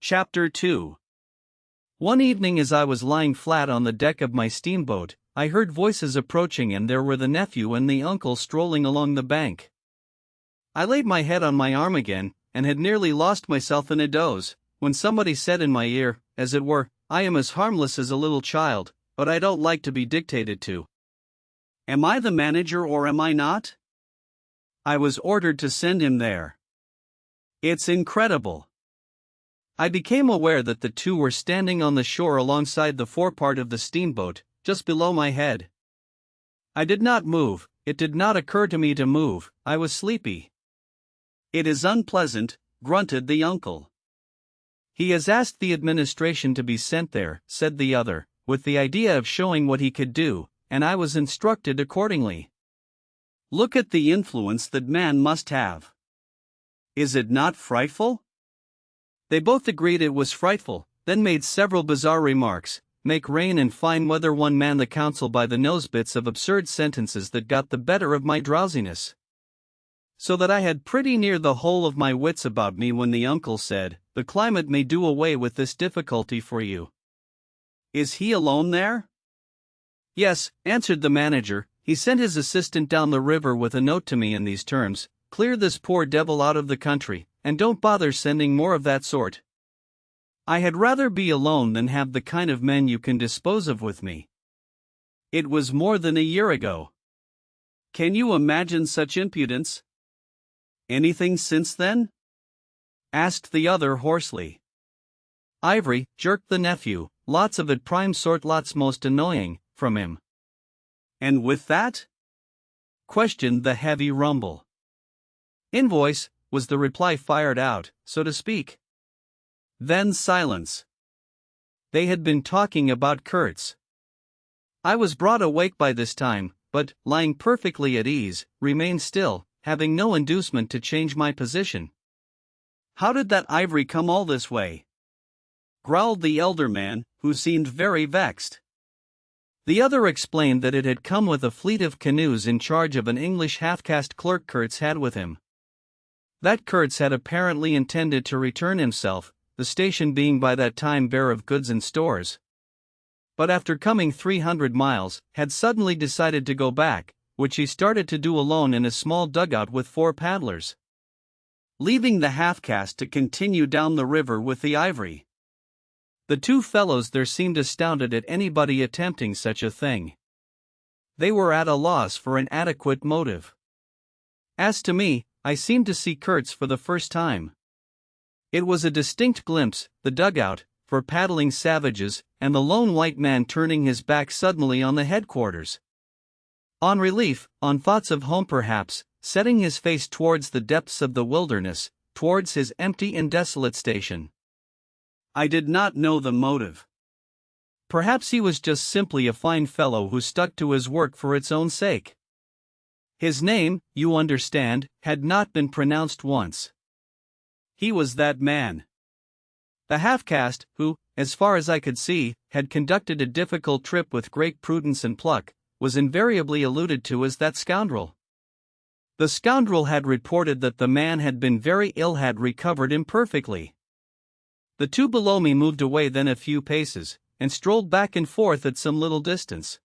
Chapter 2. One evening as I was lying flat on the deck of my steamboat, I heard voices approaching, and there were the nephew and the uncle strolling along the bank. I laid my head on my arm again, and had nearly lost myself in a doze, when somebody said in my ear, as it were, "I am as harmless as a little child, but I don't like to be dictated to. Am I the manager or am I not? I was ordered to send him there. It's incredible." I became aware that the two were standing on the shore alongside the forepart of the steamboat, just below my head. I did not move. It did not occur to me to move. I was sleepy. "It is unpleasant," grunted the uncle. "He has asked the administration to be sent there," said the other, with the idea of showing what he could do, and I was instructed accordingly. Look at the influence that man must have. Is it not frightful? They both agreed it was frightful, then made several bizarre remarks, make rain and fine weather, one man the council by the nosebits of absurd sentences that got the better of my drowsiness. So that I had pretty near the whole of my wits about me when the uncle said, "The climate may do away with this difficulty for you." "Is he alone there?" "Yes," answered the manager. "He sent his assistant down the river with a note to me in these terms: clear this poor devil out of the country, and don't bother sending more of that sort. I had rather be alone than have the kind of men you can dispose of with me." It was more than a year ago. Can you imagine such impudence? "Anything since then?" asked the other hoarsely. "Ivory," jerked the nephew, "lots of it, prime sort, lots most annoying, from him." "And with that?" questioned the heavy rumble. "Invoice," was the reply, fired out, so to speak. Then silence. They had been talking about Kurtz. I was broad awake by this time, but, lying perfectly at ease, remained still, having no inducement to change my position. "How did that ivory come all this way?" growled the elder man, who seemed very vexed. The other explained that it had come with a fleet of canoes in charge of an English half-caste clerk Kurtz had with him. That Kurtz had apparently intended to return himself, the station being by that time bare of goods and stores. But after coming 300 miles, had suddenly decided to go back, which he started to do alone in a small dugout with 4 paddlers, leaving the half-caste to continue down the river with the ivory. The two fellows there seemed astounded at anybody attempting such a thing. They were at a loss for an adequate motive. As to me, I seemed to see Kurtz for the first time. It was a distinct glimpse, the dugout, for paddling savages, and the lone white man turning his back suddenly on the headquarters. On relief, on thoughts of home perhaps, setting his face towards the depths of the wilderness, towards his empty and desolate station. I did not know the motive. Perhaps he was just simply a fine fellow who stuck to his work for its own sake. His name, you understand, had not been pronounced once. He was that man. The half-caste, who, as far as I could see, had conducted a difficult trip with great prudence and pluck, was invariably alluded to as that scoundrel. The scoundrel had reported that the man had been very ill, had recovered imperfectly. The two below me moved away then a few paces, and strolled back and forth at some little distance.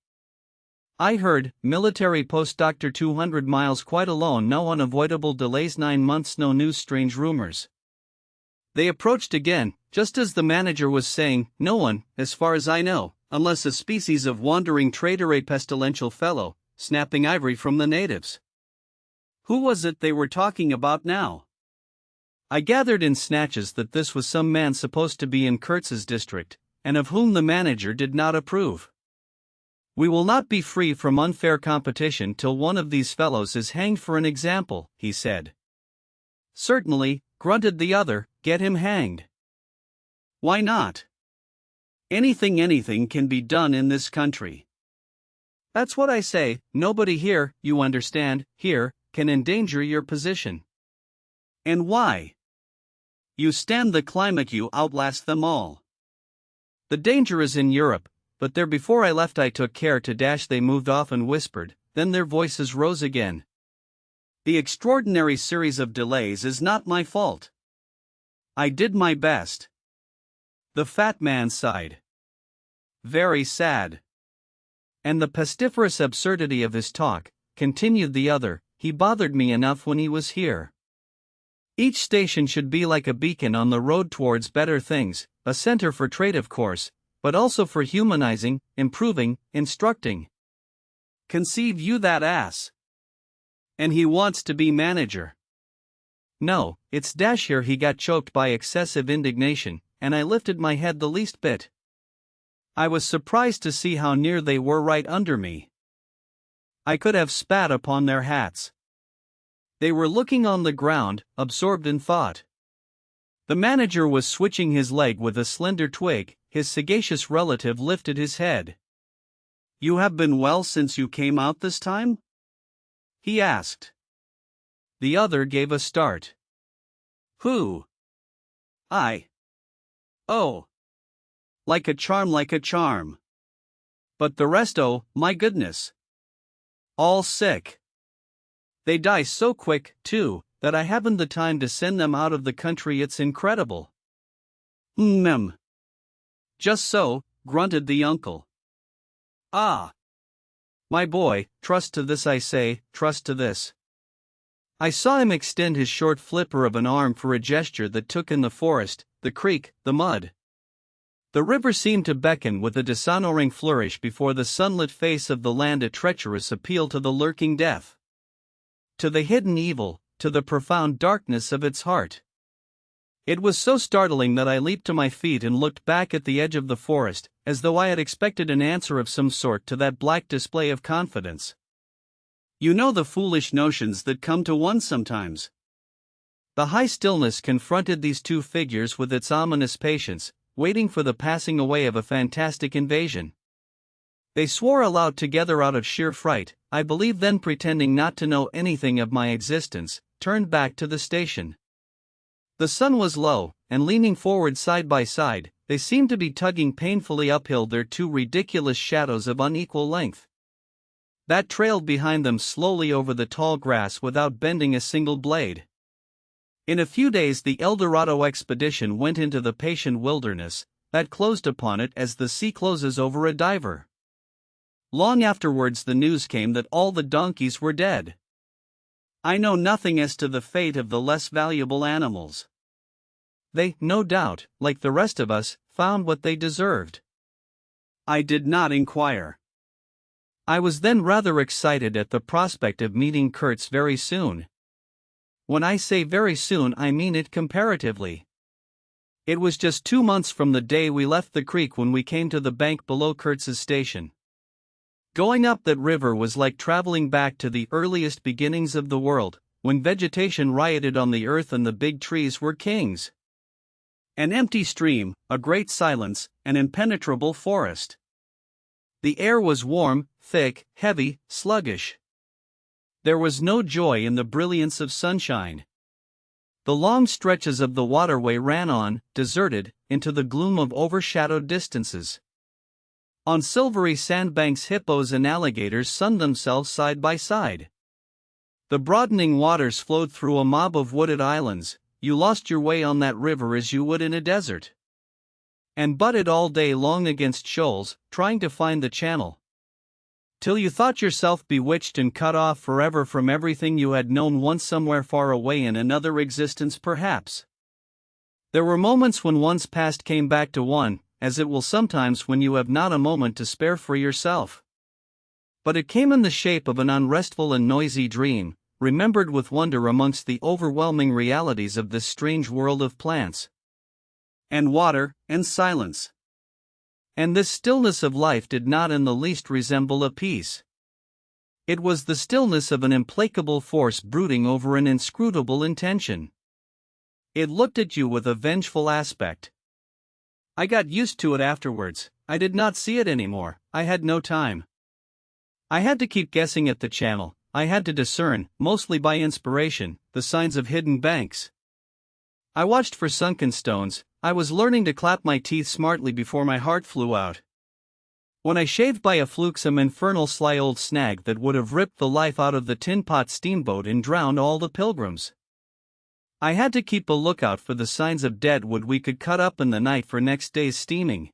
I heard, military post, Dr. 200 miles, quite alone, no unavoidable delays, 9 months, no news, strange rumors. They approached again, just as the manager was saying, "No one, as far as I know, unless a species of wandering trader, a pestilential fellow, snapping ivory from the natives." Who was it they were talking about now? I gathered in snatches that this was some man supposed to be in Kurtz's district, and of whom the manager did not approve. "We will not be free from unfair competition till one of these fellows is hanged for an example," he said. "Certainly," grunted the other, "get him hanged." "Why not? Anything can be done in this country." "That's what I say, nobody here, you understand, here, can endanger your position." "And why? You stand the climate, you outlast them all." "The danger is in Europe, but there before I left I took care to dash." They moved off and whispered, then their voices rose again. "The extraordinary series of delays is not my fault. I did my best. The fat man sighed. Very sad. And the pestiferous absurdity of his talk, continued the other, he bothered me enough when he was here. Each station should be like a beacon on the road towards better things, a center for trade of course, but also for humanizing, improving, instructing. Conceive you that ass. And he wants to be manager. No, it's dash here he got choked by excessive indignation, and I lifted my head the least bit. I was surprised to see how near they were right under me. I could have spat upon their hats. They were looking on the ground, absorbed in thought. The manager was switching his leg with a slender twig, his sagacious relative lifted his head. You have been well since you came out this time? He asked. The other gave a start. Who? I. Oh. Like a charm, like a charm. But the rest, oh, my goodness. All sick. They die so quick, too, that I haven't the time to send them out of the country. It's incredible. Just so, grunted the uncle. Ah. My boy, trust to this, I say, trust to this. I saw him extend his short flipper of an arm for a gesture that took in the forest, the creek, the mud. The river seemed to beckon with a dishonoring flourish before the sunlit face of the land, a treacherous appeal to the lurking death. To the hidden evil, to the profound darkness of its heart. It was so startling that I leaped to my feet and looked back at the edge of the forest, as though I had expected an answer of some sort to that black display of confidence. You know the foolish notions that come to one sometimes. The high stillness confronted these two figures with its ominous patience, waiting for the passing away of a fantastic invasion. They swore aloud together out of sheer fright, I believe, then pretending not to know anything of my existence, turned back to the station. The sun was low, and leaning forward side by side, they seemed to be tugging painfully uphill their two ridiculous shadows of unequal length. That trailed behind them slowly over the tall grass without bending a single blade. In a few days the El Dorado expedition went into the patient wilderness, that closed upon it as the sea closes over a diver. Long afterwards the news came that all the donkeys were dead. I know nothing as to the fate of the less valuable animals. They, no doubt, like the rest of us, found what they deserved. I did not inquire. I was then rather excited at the prospect of meeting Kurtz very soon. When I say very soon, I mean it comparatively. It was just 2 months from the day we left the creek when we came to the bank below Kurtz's station. Going up that river was like traveling back to the earliest beginnings of the world, when vegetation rioted on the earth and the big trees were kings. An empty stream, a great silence, an impenetrable forest. The air was warm, thick, heavy, sluggish. There was no joy in the brilliance of sunshine. The long stretches of the waterway ran on, deserted, into the gloom of overshadowed distances. On silvery sandbanks hippos and alligators sunned themselves side by side. The broadening waters flowed through a mob of wooded islands. You lost your way on that river as you would in a desert. And butted all day long against shoals, trying to find the channel. Till you thought yourself bewitched and cut off forever from everything you had known once, somewhere far away in another existence perhaps. There were moments when one's past came back to one, as it will sometimes when you have not a moment to spare for yourself. But it came in the shape of an unrestful and noisy dream, remembered with wonder amongst the overwhelming realities of this strange world of plants and water and silence. And this stillness of life did not in the least resemble a peace. It was the stillness of an implacable force brooding over an inscrutable intention. It looked at you with a vengeful aspect. I got used to it afterwards. I did not see it anymore. I had no time. I had to keep guessing at the channel. I had to discern, mostly by inspiration, the signs of hidden banks. I watched for sunken stones. I was learning to clap my teeth smartly before my heart flew out. When I shaved by a fluke some infernal sly old snag that would have ripped the life out of the tin pot steamboat and drowned all the pilgrims. I had to keep a lookout for the signs of dead wood we could cut up in the night for next day's steaming.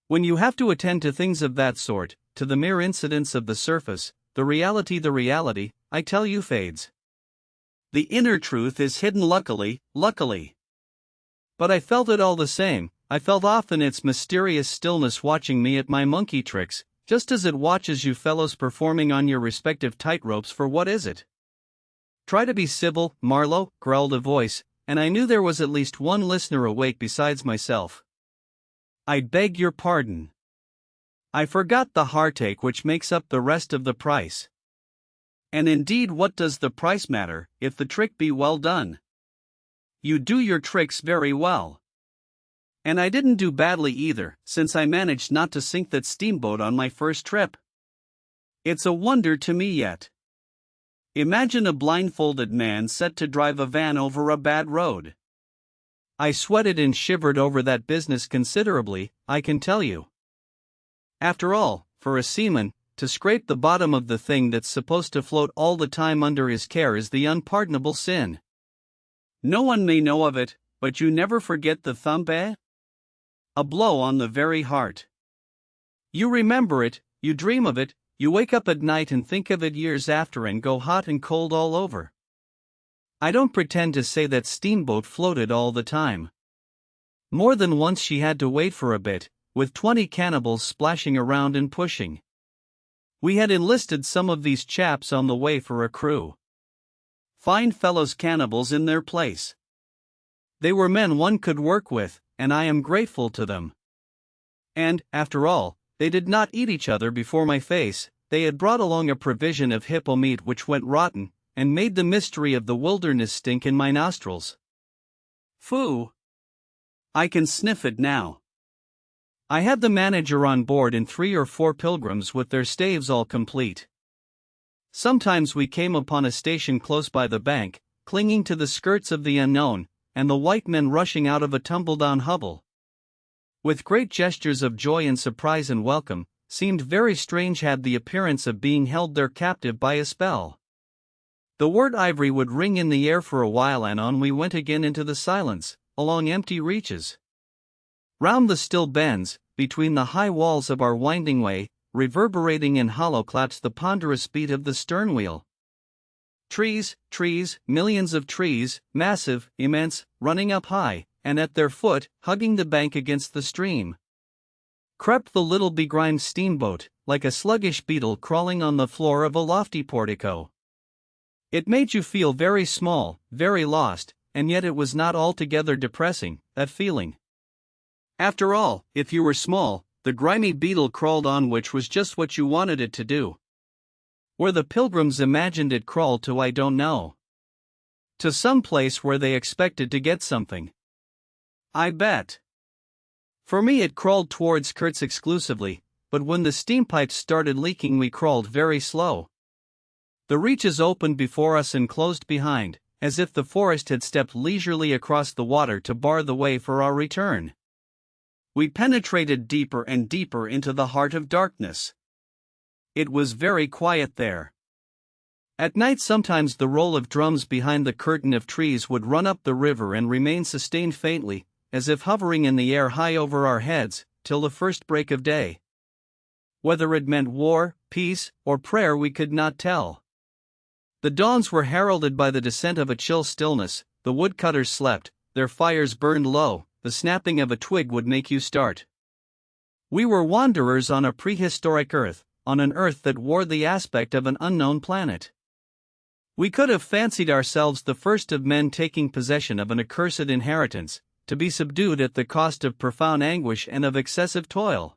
When you have to attend to things of that sort, to the mere incidents of the surface, the reality, I tell you, fades. The inner truth is hidden luckily. But I felt it all the same. I felt often its mysterious stillness watching me at my monkey tricks, just as it watches you fellows performing on your respective tightropes. For what is it? Try to be civil, Marlow, growled a voice, and I knew there was at least one listener awake besides myself. I beg your pardon. I forgot the heartache which makes up the rest of the price. And indeed, what does the price matter, if the trick be well done? You do your tricks very well. And I didn't do badly either, since I managed not to sink that steamboat on my first trip. It's a wonder to me yet. Imagine a blindfolded man set to drive a van over a bad road. I sweated and shivered over that business considerably, I can tell you. After all, for a seaman, to scrape the bottom of the thing that's supposed to float all the time under his care is the unpardonable sin. No one may know of it, but you never forget the thump, eh? A blow on the very heart. You remember it, you dream of it, you wake up at night and think of it years after and go hot and cold all over. I don't pretend to say that steamboat floated all the time. More than once she had to wait for a bit, with 20 cannibals splashing around and pushing. We had enlisted some of these chaps on the way for a crew. Fine fellows, cannibals in their place. They were men one could work with, and I am grateful to them. And, after all, they did not eat each other before my face. They had brought along a provision of hippo meat which went rotten, and made the mystery of the wilderness stink in my nostrils. Phoo! I can sniff it now. I had the manager on board and 3 or 4 pilgrims with their staves all complete. Sometimes we came upon a station close by the bank, clinging to the skirts of the unknown, and the white men rushing out of a tumble-down hovel. With great gestures of joy and surprise and welcome, seemed very strange, had the appearance of being held there captive by a spell. The word ivory would ring in the air for a while, and on we went again into the silence, along empty reaches. Round the still bends, between the high walls of our winding way, reverberating in hollow claps the ponderous beat of the stern wheel. Trees, millions of trees, massive, immense, running up high, and at their foot, hugging the bank against the stream, crept the little begrimed steamboat, like a sluggish beetle crawling on the floor of a lofty portico. It made you feel very small, very lost, and yet it was not altogether depressing, that feeling. After all, if you were small, the grimy beetle crawled on, which was just what you wanted it to do. Where the pilgrims imagined it crawled to, I don't know. To some place where they expected to get something. I bet. For me it crawled towards Kurtz exclusively, but when the steam pipes started leaking we crawled very slow. The reaches opened before us and closed behind, as if the forest had stepped leisurely across the water to bar the way for our return. We penetrated deeper and deeper into the heart of darkness. It was very quiet there. At night sometimes the roll of drums behind the curtain of trees would run up the river and remain sustained faintly, as if hovering in the air high over our heads, till the first break of day. Whether it meant war, peace, or prayer we could not tell. The dawns were heralded by the descent of a chill stillness. The woodcutters slept, their fires burned low, the snapping of a twig would make you start. We were wanderers on a prehistoric earth, on an earth that wore the aspect of an unknown planet. We could have fancied ourselves the first of men taking possession of an accursed inheritance, to be subdued at the cost of profound anguish and of excessive toil.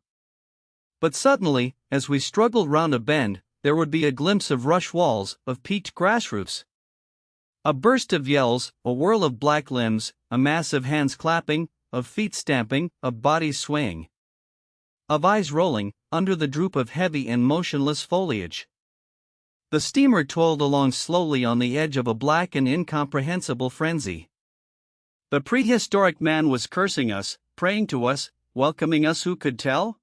But suddenly, as we struggled round a bend, there would be a glimpse of rush walls, of peaked grass roofs. A burst of yells, a whirl of black limbs, a mass of hands clapping, of feet stamping, of bodies swaying, of eyes rolling, under the droop of heavy and motionless foliage. The steamer toiled along slowly on the edge of a black and incomprehensible frenzy. The prehistoric man was cursing us, praying to us, welcoming us, who could tell?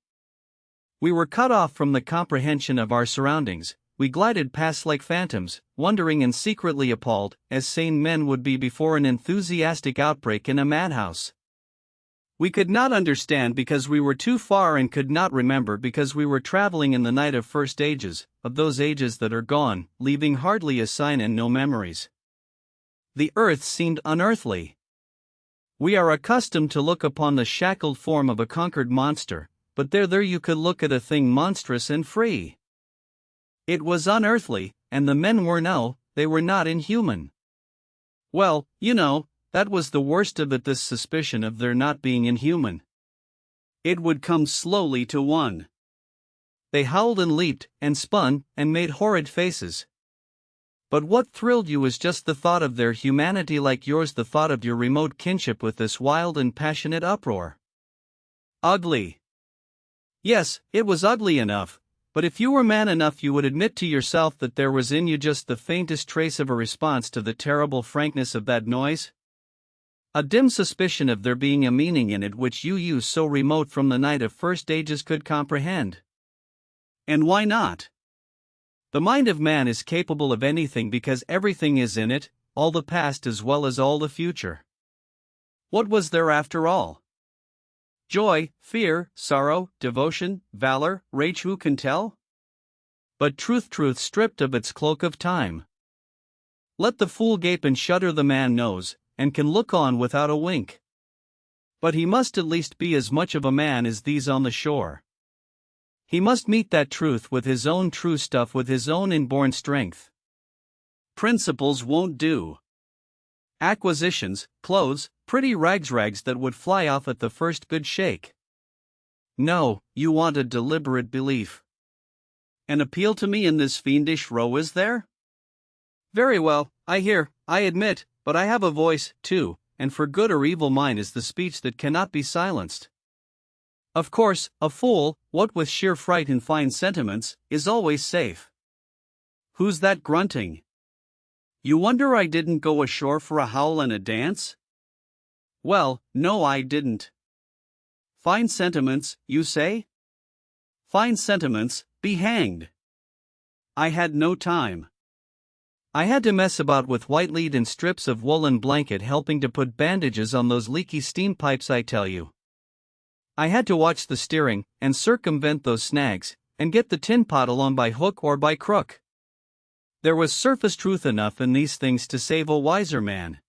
We were cut off from the comprehension of our surroundings, we glided past like phantoms, wondering and secretly appalled, as sane men would be before an enthusiastic outbreak in a madhouse. We could not understand because we were too far and could not remember because we were traveling in the night of first ages, of those ages that are gone, leaving hardly a sign and no memories. The earth seemed unearthly. We are accustomed to look upon the shackled form of a conquered monster, but there you could look at a thing monstrous and free. It was unearthly, and the men they were not inhuman. Well, that was the worst of it, this suspicion of their not being inhuman. It would come slowly to one. They howled and leaped, and spun, and made horrid faces. But what thrilled you was just the thought of their humanity, like yours, the thought of your remote kinship with this wild and passionate uproar. Ugly. Yes, it was ugly enough, but if you were man enough you would admit to yourself that there was in you just the faintest trace of a response to the terrible frankness of that noise. A dim suspicion of there being a meaning in it which you so remote from the night of first ages could comprehend. And why not? The mind of man is capable of anything because everything is in it, all the past as well as all the future. What was there after all? Joy, fear, sorrow, devotion, valor, rage, who can tell? But truth stripped of its cloak of time. Let the fool gape and shudder, the man knows, and can look on without a wink. But he must at least be as much of a man as these on the shore. He must meet that truth with his own true stuff, with his own inborn strength. Principles won't do. Acquisitions, clothes, pretty rags that would fly off at the first good shake. No, you want a deliberate belief. An appeal to me in this fiendish row, is there? Very well, I admit, but I have a voice, too, and for good or evil mine is the speech that cannot be silenced. Of course, a fool, what with sheer fright and fine sentiments, is always safe. Who's that grunting? You wonder I didn't go ashore for a howl and a dance? Well, no, I didn't. Fine sentiments, you say? Fine sentiments, be hanged. I had no time. I had to mess about with white lead and strips of woolen blanket, helping to put bandages on those leaky steam pipes, I tell you. I had to watch the steering, and circumvent those snags, and get the tin pot along by hook or by crook. There was surface truth enough in these things to save a wiser man.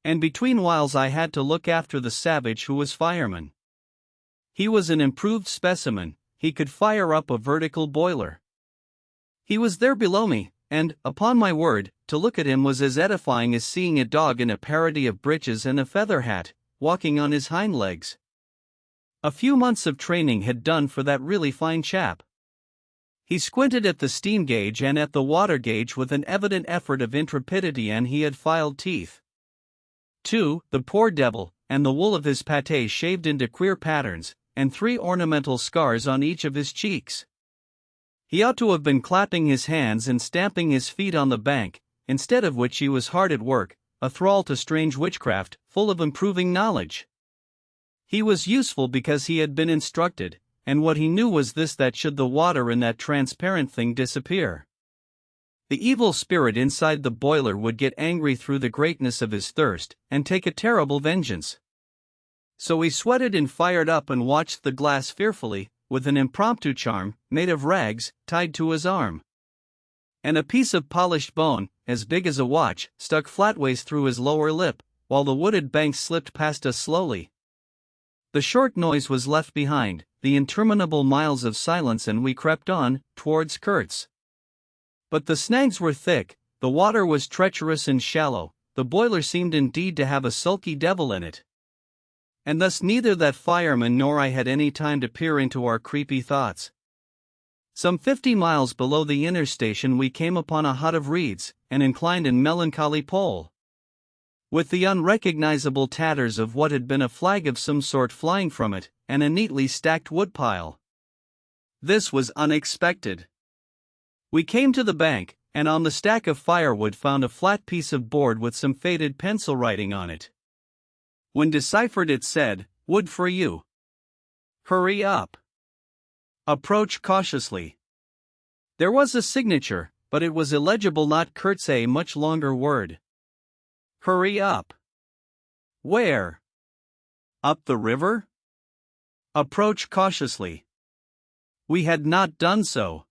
And between whiles I had to look after the savage who was fireman. He was an improved specimen, he could fire up a vertical boiler. He was there below me, and, upon my word, to look at him was as edifying as seeing a dog in a parody of breeches and a feather hat, walking on his hind legs. A few months of training had done for that really fine chap. He squinted at the steam gauge and at the water gauge with an evident effort of intrepidity, and he had filed teeth, too, the poor devil, and the wool of his pate shaved into queer patterns, and 3 ornamental scars on each of his cheeks. He ought to have been clapping his hands and stamping his feet on the bank, instead of which he was hard at work, a thrall to strange witchcraft, full of improving knowledge. He was useful because he had been instructed, and what he knew was this: that should the water in that transparent thing disappear, the evil spirit inside the boiler would get angry through the greatness of his thirst, and take a terrible vengeance. So he sweated and fired up and watched the glass fearfully, with an impromptu charm, made of rags, tied to his arm. And a piece of polished bone, as big as a watch, stuck flatways through his lower lip, while the wooded banks slipped past us slowly. The short noise was left behind, the interminable miles of silence, and we crept on, towards Kurtz. But the snags were thick, the water was treacherous and shallow, the boiler seemed indeed to have a sulky devil in it. And thus neither that fireman nor I had any time to peer into our creepy thoughts. Some 50 miles below the inner station we came upon a hut of reeds, an inclined and melancholy pole, with the unrecognizable tatters of what had been a flag of some sort flying from it, and a neatly stacked woodpile. This was unexpected. We came to the bank, and on the stack of firewood found a flat piece of board with some faded pencil writing on it. When deciphered it said, "Wood for you. Hurry up. Approach cautiously." There was a signature, but it was illegible, not Kurtz, a much longer word. Hurry up. Where? Up the river? Approach cautiously. We had not done so.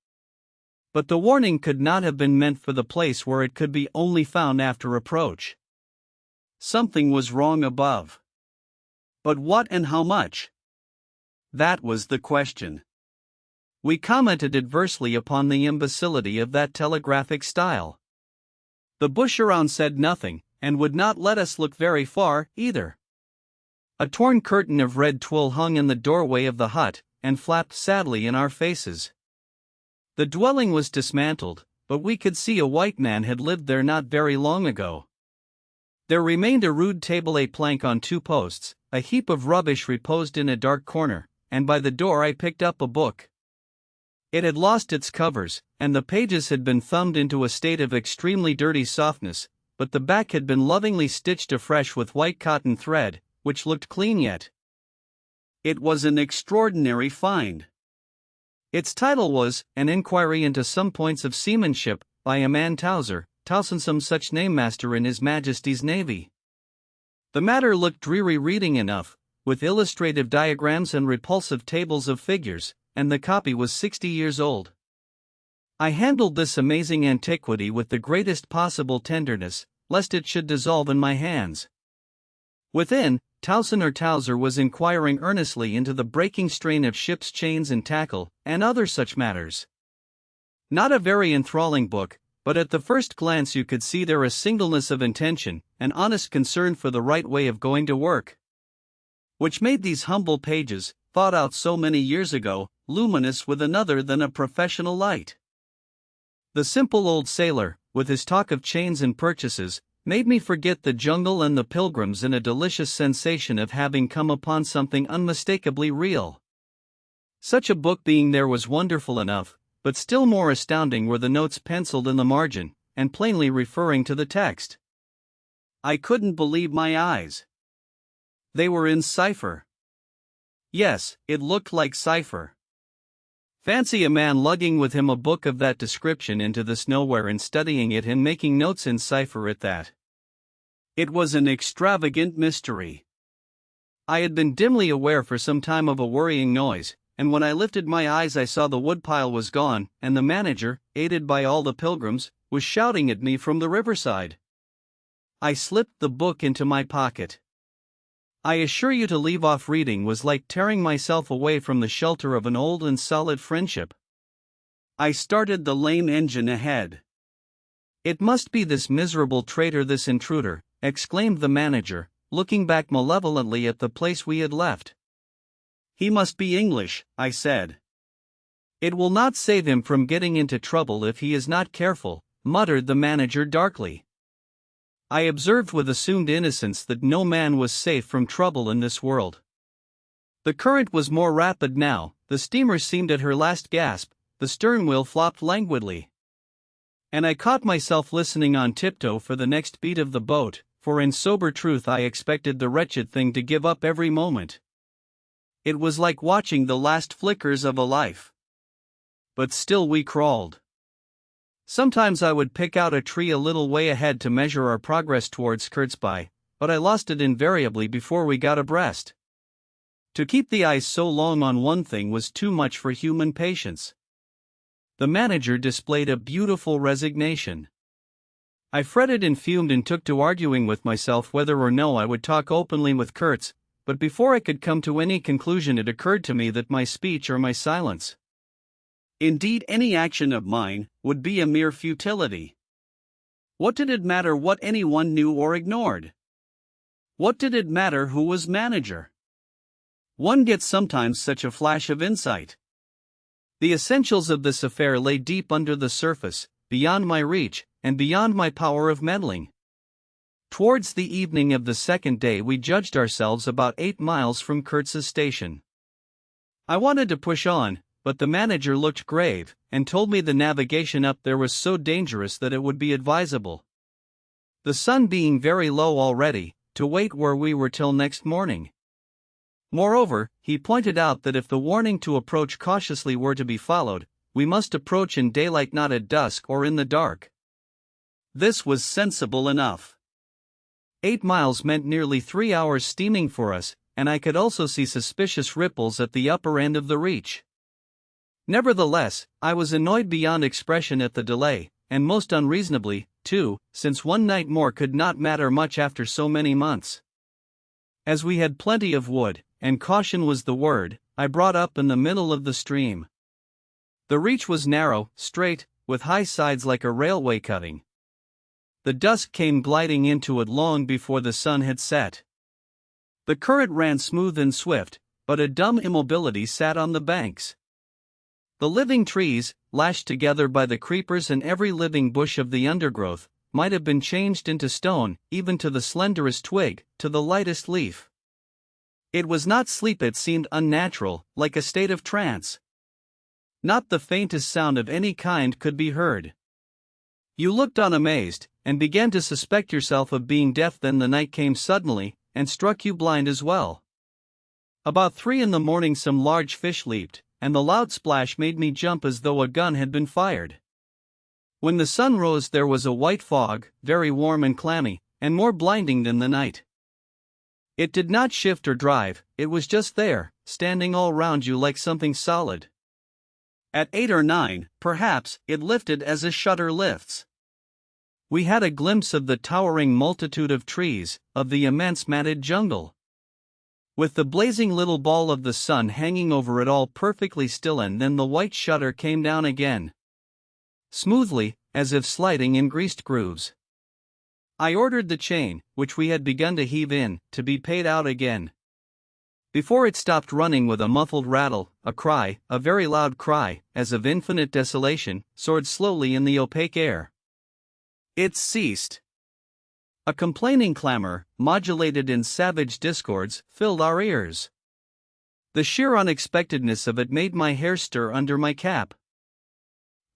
But the warning could not have been meant for the place where it could be only found after approach. Something was wrong above. But what and how much? That was the question. We commented adversely upon the imbecility of that telegraphic style. The bush around said nothing, and would not let us look very far, either. A torn curtain of red twill hung in the doorway of the hut, and flapped sadly in our faces. The dwelling was dismantled, but we could see a white man had lived there not very long ago. There remained a rude table, a plank on 2 posts, a heap of rubbish reposed in a dark corner, and by the door I picked up a book. It had lost its covers, and the pages had been thumbed into a state of extremely dirty softness, but the back had been lovingly stitched afresh with white cotton thread, which looked clean yet. It was an extraordinary find. Its title was An Inquiry into Some Points of Seamanship, by a man Towser, some such name, master in His Majesty's Navy. The matter looked dreary reading enough, with illustrative diagrams and repulsive tables of figures, and the copy was 60 years old. I handled this amazing antiquity with the greatest possible tenderness, lest it should dissolve in my hands. Within, Towser was inquiring earnestly into the breaking strain of ship's chains and tackle, and other such matters. Not a very enthralling book, but at the first glance you could see there a singleness of intention, an honest concern for the right way of going to work, which made these humble pages, thought out so many years ago, luminous with another than a professional light. The simple old sailor, with his talk of chains and purchases, made me forget the jungle and the pilgrims in a delicious sensation of having come upon something unmistakably real. Such a book being there was wonderful enough, but still more astounding were the notes penciled in the margin, and plainly referring to the text. I couldn't believe my eyes. They were in cipher. Yes, it looked like cipher. Fancy a man lugging with him a book of that description into this nowhere and studying it and making notes in cipher at that. It was an extravagant mystery. I had been dimly aware for some time of a worrying noise, and when I lifted my eyes I saw the woodpile was gone, and the manager, aided by all the pilgrims, was shouting at me from the riverside. I slipped the book into my pocket. I assure you, to leave off reading was like tearing myself away from the shelter of an old and solid friendship. I started the lame engine ahead. It must be this miserable traitor, this intruder, exclaimed the manager, looking back malevolently at the place we had left. He must be English, I said. It will not save him from getting into trouble if he is not careful, muttered the manager darkly. I observed with assumed innocence that no man was safe from trouble in this world. The current was more rapid now, the steamer seemed at her last gasp, the stern wheel flopped languidly. And I caught myself listening on tiptoe for the next beat of the boat, for in sober truth I expected the wretched thing to give up every moment. It was like watching the last flickers of a life. But still we crawled. Sometimes I would pick out a tree a little way ahead to measure our progress towards Kurtz, but I lost it invariably before we got abreast. To keep the eyes so long on one thing was too much for human patience. The manager displayed a beautiful resignation. I fretted and fumed and took to arguing with myself whether or no I would talk openly with Kurtz, but before I could come to any conclusion it occurred to me that my speech or my silence, indeed any action of mine, would be a mere futility. What did it matter what anyone knew or ignored? What did it matter who was manager? One gets sometimes such a flash of insight. The essentials of this affair lay deep under the surface, beyond my reach, and beyond my power of meddling. Towards the evening of the second day we judged ourselves about 8 miles from Kurtz's station. I wanted to push on, but the manager looked grave, and told me the navigation up there was so dangerous that it would be advisable, the sun being very low already, to wait where we were till next morning. Moreover, he pointed out that if the warning to approach cautiously were to be followed, we must approach in daylight, not at dusk or in the dark. This was sensible enough. 8 miles meant nearly 3 hours steaming for us, and I could also see suspicious ripples at the upper end of the reach. Nevertheless, I was annoyed beyond expression at the delay, and most unreasonably, too, since one night more could not matter much after so many months. As we had plenty of wood, and caution was the word, I brought up in the middle of the stream. The reach was narrow, straight, with high sides like a railway cutting. The dusk came gliding into it long before the sun had set. The current ran smooth and swift, but a dumb immobility sat on the banks. The living trees, lashed together by the creepers and every living bush of the undergrowth, might have been changed into stone, even to the slenderest twig, to the lightest leaf. It was not sleep, it seemed unnatural, like a state of trance. Not the faintest sound of any kind could be heard. You looked on amazed, and began to suspect yourself of being deaf. Then the night came suddenly, and struck you blind as well. About 3 in the morning some large fish leaped, and the loud splash made me jump as though a gun had been fired. When the sun rose there was a white fog, very warm and clammy, and more blinding than the night. It did not shift or drive, it was just there, standing all round you like something solid. At 8 or 9, perhaps, it lifted as a shutter lifts. We had a glimpse of the towering multitude of trees, of the immense matted jungle. With the blazing little ball of the sun hanging over it all perfectly still, and then the white shutter came down again. Smoothly, as if sliding in greased grooves. I ordered the chain, which we had begun to heave in, to be paid out again. Before it stopped running with a muffled rattle, a cry, a very loud cry, as of infinite desolation, soared slowly in the opaque air. It ceased. A complaining clamor, modulated in savage discords, filled our ears. The sheer unexpectedness of it made my hair stir under my cap.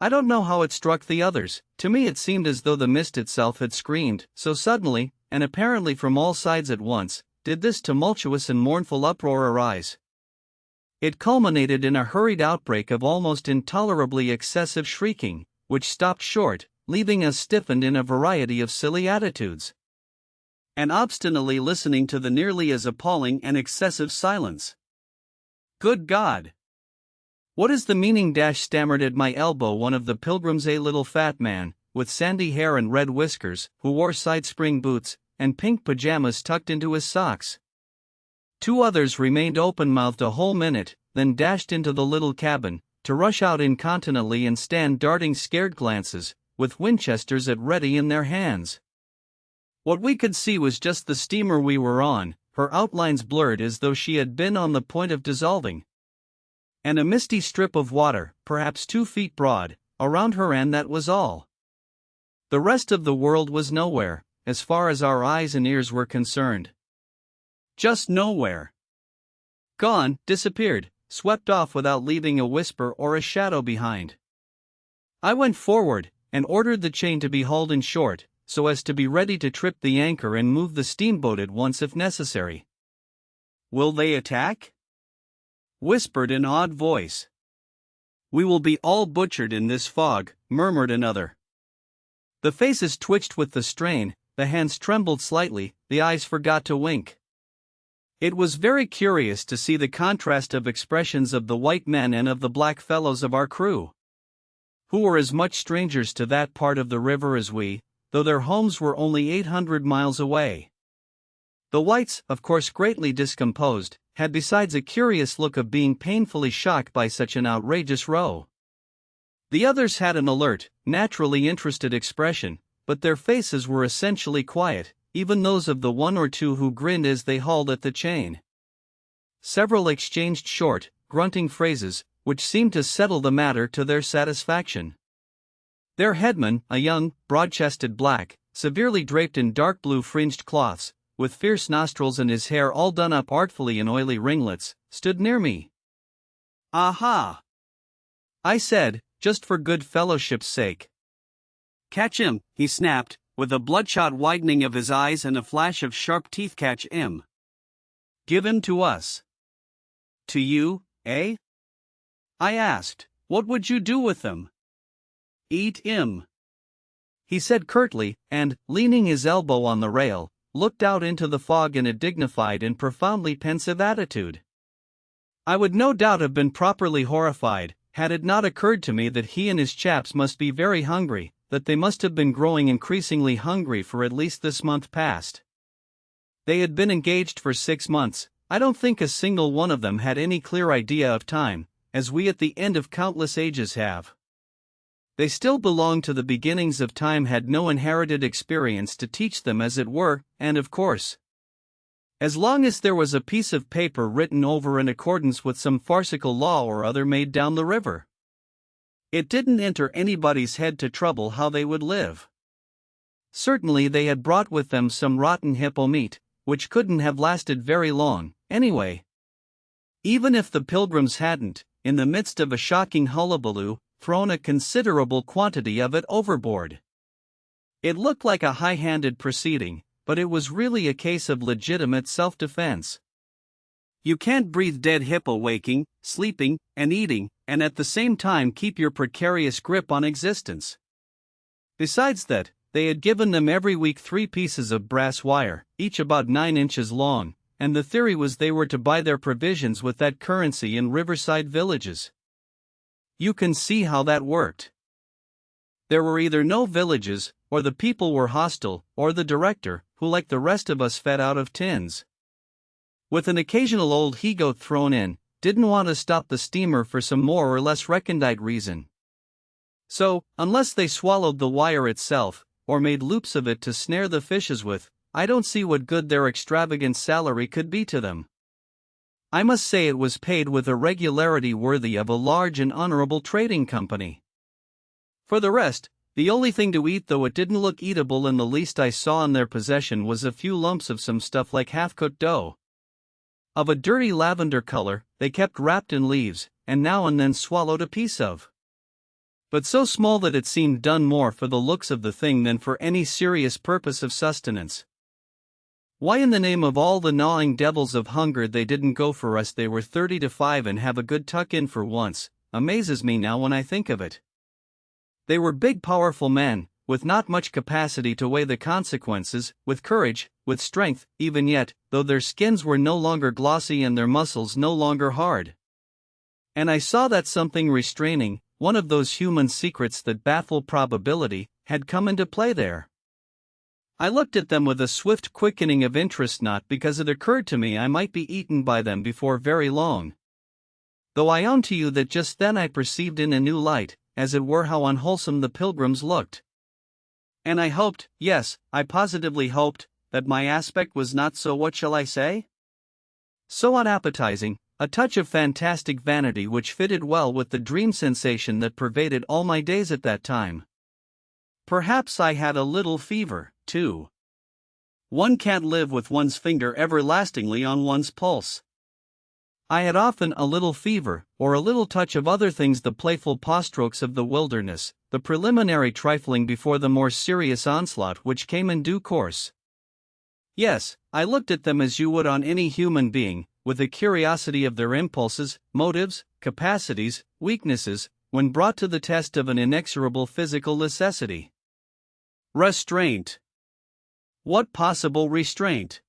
I don't know how it struck the others. To me it seemed as though the mist itself had screamed, so suddenly, and apparently from all sides at once, did this tumultuous and mournful uproar arise. It culminated in a hurried outbreak of almost intolerably excessive shrieking, which stopped short, leaving us stiffened in a variety of silly attitudes, and obstinately listening to the nearly as appalling and excessive silence. Good God! What is the meaning? Stammered at my elbow one of the pilgrims, a little fat man, with sandy hair and red whiskers, who wore side-spring boots, and pink pajamas tucked into his socks. 2 others remained open-mouthed a whole minute, then dashed into the little cabin, to rush out incontinently and stand darting scared glances, with Winchesters at ready in their hands. What we could see was just the steamer we were on, her outlines blurred as though she had been on the point of dissolving. And a misty strip of water, perhaps 2 feet broad, around her, and that was all. The rest of the world was nowhere, as far as our eyes and ears were concerned. Just nowhere. Gone, disappeared, swept off without leaving a whisper or a shadow behind. I went forward, and ordered the chain to be hauled in short, so as to be ready to trip the anchor and move the steamboat at once if necessary. Will they attack? Whispered an odd voice. We will be all butchered in this fog, murmured another. The faces twitched with the strain, the hands trembled slightly, the eyes forgot to wink. It was very curious to see the contrast of expressions of the white men and of the black fellows of our crew, who were as much strangers to that part of the river as we, though their homes were only 800 miles away. The whites, of course greatly discomposed, had besides a curious look of being painfully shocked by such an outrageous row. The others had an alert, naturally interested expression, but their faces were essentially quiet, even those of the 1 or 2 who grinned as they hauled at the chain. Several exchanged short, grunting phrases, which seemed to settle the matter to their satisfaction. Their headman, a young, broad-chested black, severely draped in dark blue fringed cloths, with fierce nostrils and his hair all done up artfully in oily ringlets, stood near me. Aha! I said, just for good fellowship's sake. Catch him, he snapped, with a bloodshot widening of his eyes and a flash of sharp teeth. Catch him. Give him to us. To you, eh? I asked, What would you do with them? Eat 'em, he said curtly, and, leaning his elbow on the rail, looked out into the fog in a dignified and profoundly pensive attitude. I would no doubt have been properly horrified, had it not occurred to me that he and his chaps must be very hungry, that they must have been growing increasingly hungry for at least this month past. They had been engaged for 6 months. I don't think a single one of them had any clear idea of time, as we at the end of countless ages have. They still belonged to the beginnings of time, had no inherited experience to teach them, as it were, and of course, as long as there was a piece of paper written over in accordance with some farcical law or other made down the river, it didn't enter anybody's head to trouble how they would live. Certainly they had brought with them some rotten hippo meat, which couldn't have lasted very long, anyway. Even if the pilgrims hadn't, in the midst of a shocking hullabaloo, thrown a considerable quantity of it overboard. It looked like a high-handed proceeding, but it was really a case of legitimate self-defense. You can't breathe dead hippo waking, sleeping, and eating, and at the same time keep your precarious grip on existence. Besides that, they had given them every week 3 pieces of brass wire, each about 9 inches long, and the theory was they were to buy their provisions with that currency in riverside villages. You can see how that worked. There were either no villages, or the people were hostile, or the director, who like the rest of us fed out of tins, with an occasional old he-goat thrown in, didn't want to stop the steamer for some more or less recondite reason. So, unless they swallowed the wire itself, or made loops of it to snare the fishes with, I don't see what good their extravagant salary could be to them. I must say it was paid with a regularity worthy of a large and honorable trading company. For the rest, the only thing to eat, though it didn't look eatable in the least, I saw in their possession was a few lumps of some stuff like half-cooked dough, of a dirty lavender color, they kept wrapped in leaves, and now and then swallowed a piece of, but so small that it seemed done more for the looks of the thing than for any serious purpose of sustenance. Why in the name of all the gnawing devils of hunger they didn't go for us they were 30 to 5 and have a good tuck-in for once, amazes me now when I think of it. They were big powerful men, with not much capacity to weigh the consequences, with courage, with strength, even yet, though their skins were no longer glossy and their muscles no longer hard. And I saw that something restraining, one of those human secrets that baffle probability, had come into play there. I looked at them with a swift quickening of interest, not because it occurred to me I might be eaten by them before very long, though I own to you that just then I perceived in a new light, as it were, how unwholesome the pilgrims looked. And I hoped, yes, I positively hoped, that my aspect was not so, what shall I say? So unappetizing, a touch of fantastic vanity which fitted well with the dream sensation that pervaded all my days at that time. Perhaps I had a little fever, too. One can't live with one's finger everlastingly on one's pulse. I had often a little fever, or a little touch of other things, the playful pawstrokes of the wilderness, the preliminary trifling before the more serious onslaught which came in due course. Yes, I looked at them as you would on any human being, with a curiosity of their impulses, motives, capacities, weaknesses, when brought to the test of an inexorable physical necessity. Restraint. What possible restraint?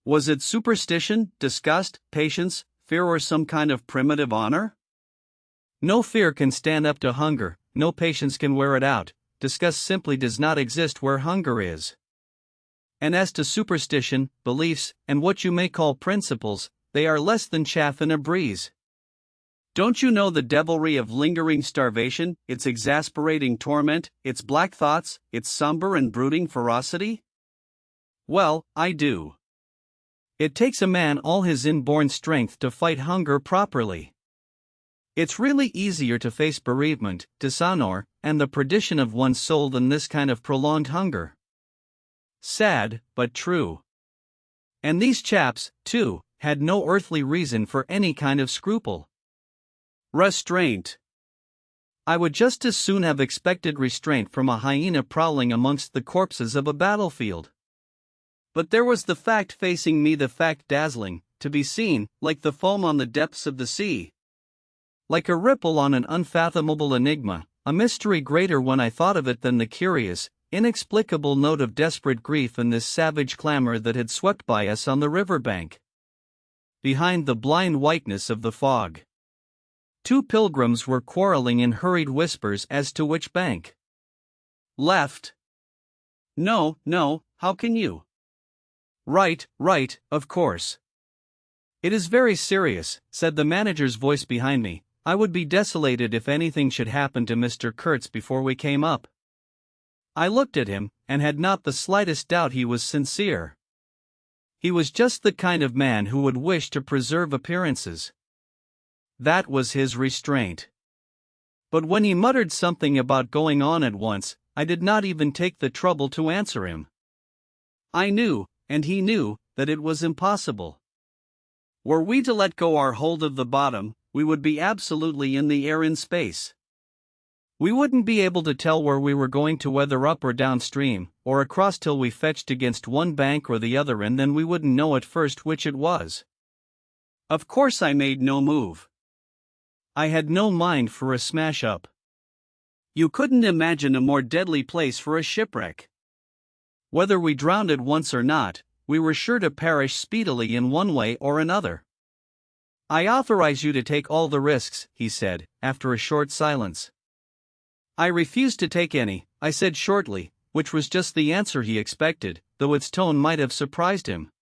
Was it superstition, disgust, patience, fear, or some kind of primitive honor? No fear can stand up to hunger, no patience can wear it out, disgust simply does not exist where hunger is. And as to superstition, beliefs, and what you may call principles, they are less than chaff in a breeze. Don't you know the devilry of lingering starvation, its exasperating torment, its black thoughts, its somber and brooding ferocity? Well, I do. It takes a man all his inborn strength to fight hunger properly. It's really easier to face bereavement, dishonor, and the perdition of one's soul than this kind of prolonged hunger. Sad, but true. And these chaps, too, had no earthly reason for any kind of scruple. Restraint. I would just as soon have expected restraint from a hyena prowling amongst the corpses of a battlefield. But there was the fact facing me, the fact dazzling, to be seen, like the foam on the depths of the sea. Like a ripple on an unfathomable enigma, a mystery greater when I thought of it than the curious, inexplicable note of desperate grief in this savage clamor that had swept by us on the riverbank. Behind the blind whiteness of the fog, two pilgrims were quarreling in hurried whispers as to which bank. Left. No, no, how can you? Right, of course. It is very serious, said the manager's voice behind me. I would be desolated if anything should happen to Mr. Kurtz before we came up. I looked at him, and had not the slightest doubt he was sincere. He was just the kind of man who would wish to preserve appearances. That was his restraint. But when he muttered something about going on at once, I did not even take the trouble to answer him. I knew, and he knew, that it was impossible. Were we to let go our hold of the bottom, we would be absolutely in the air in space. We wouldn't be able to tell where we were going to, whether up or downstream, or across till we fetched against one bank or the other, and then we wouldn't know at first which it was. Of course I made no move. I had no mind for a smash-up. You couldn't imagine a more deadly place for a shipwreck. Whether we drowned at once or not, we were sure to perish speedily in one way or another. I authorize you to take all the risks, he said, after a short silence. I refuse to take any, I said shortly, which was just the answer he expected, though its tone might have surprised him.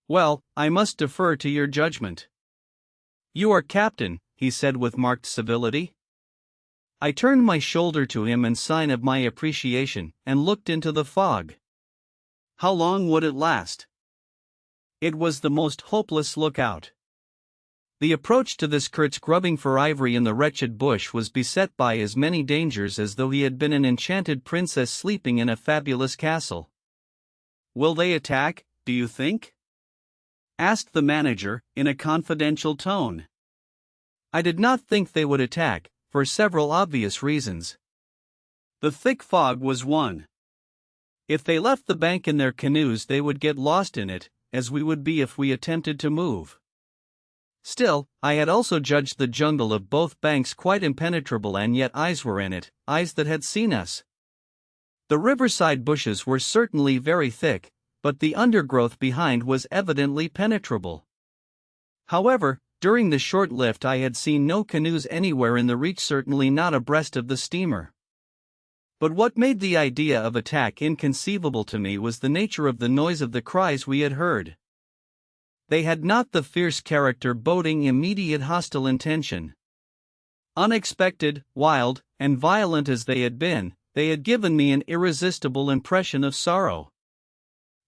Well, I must defer to your judgment. You are captain, he said with marked civility. I turned my shoulder to him in sign of my appreciation, and looked into the fog. How long would it last? It was the most hopeless lookout. The approach to this Kurtz grubbing for ivory in the wretched bush was beset by as many dangers as though he had been an enchanted princess sleeping in a fabulous castle. Will they attack, do you think? Asked the manager, in a confidential tone. I did not think they would attack, for several obvious reasons. The thick fog was one. If they left the bank in their canoes, they would get lost in it, as we would be if we attempted to move. Still, I had also judged the jungle of both banks quite impenetrable, and yet eyes were in it, eyes that had seen us. The riverside bushes were certainly very thick, but the undergrowth behind was evidently penetrable. However, during the short lift I had seen no canoes anywhere in the reach, certainly not abreast of the steamer. But what made the idea of attack inconceivable to me was the nature of the noise of the cries we had heard. They had not the fierce character boding immediate hostile intention. Unexpected, wild, and violent as they had been, they had given me an irresistible impression of sorrow.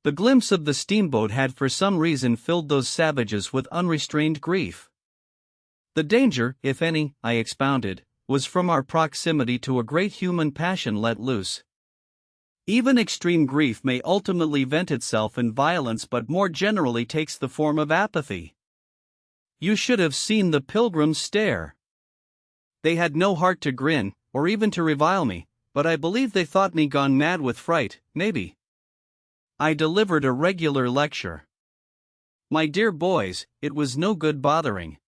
The glimpse of the steamboat had for some reason filled those savages with unrestrained grief. The danger, if any, I expounded, was from our proximity to a great human passion let loose. Even extreme grief may ultimately vent itself in violence, but more generally takes the form of apathy. You should have seen the pilgrims stare. They had no heart to grin, or even to revile me, but I believe they thought me gone mad with fright, maybe. I delivered a regular lecture. My dear boys, it was no good bothering.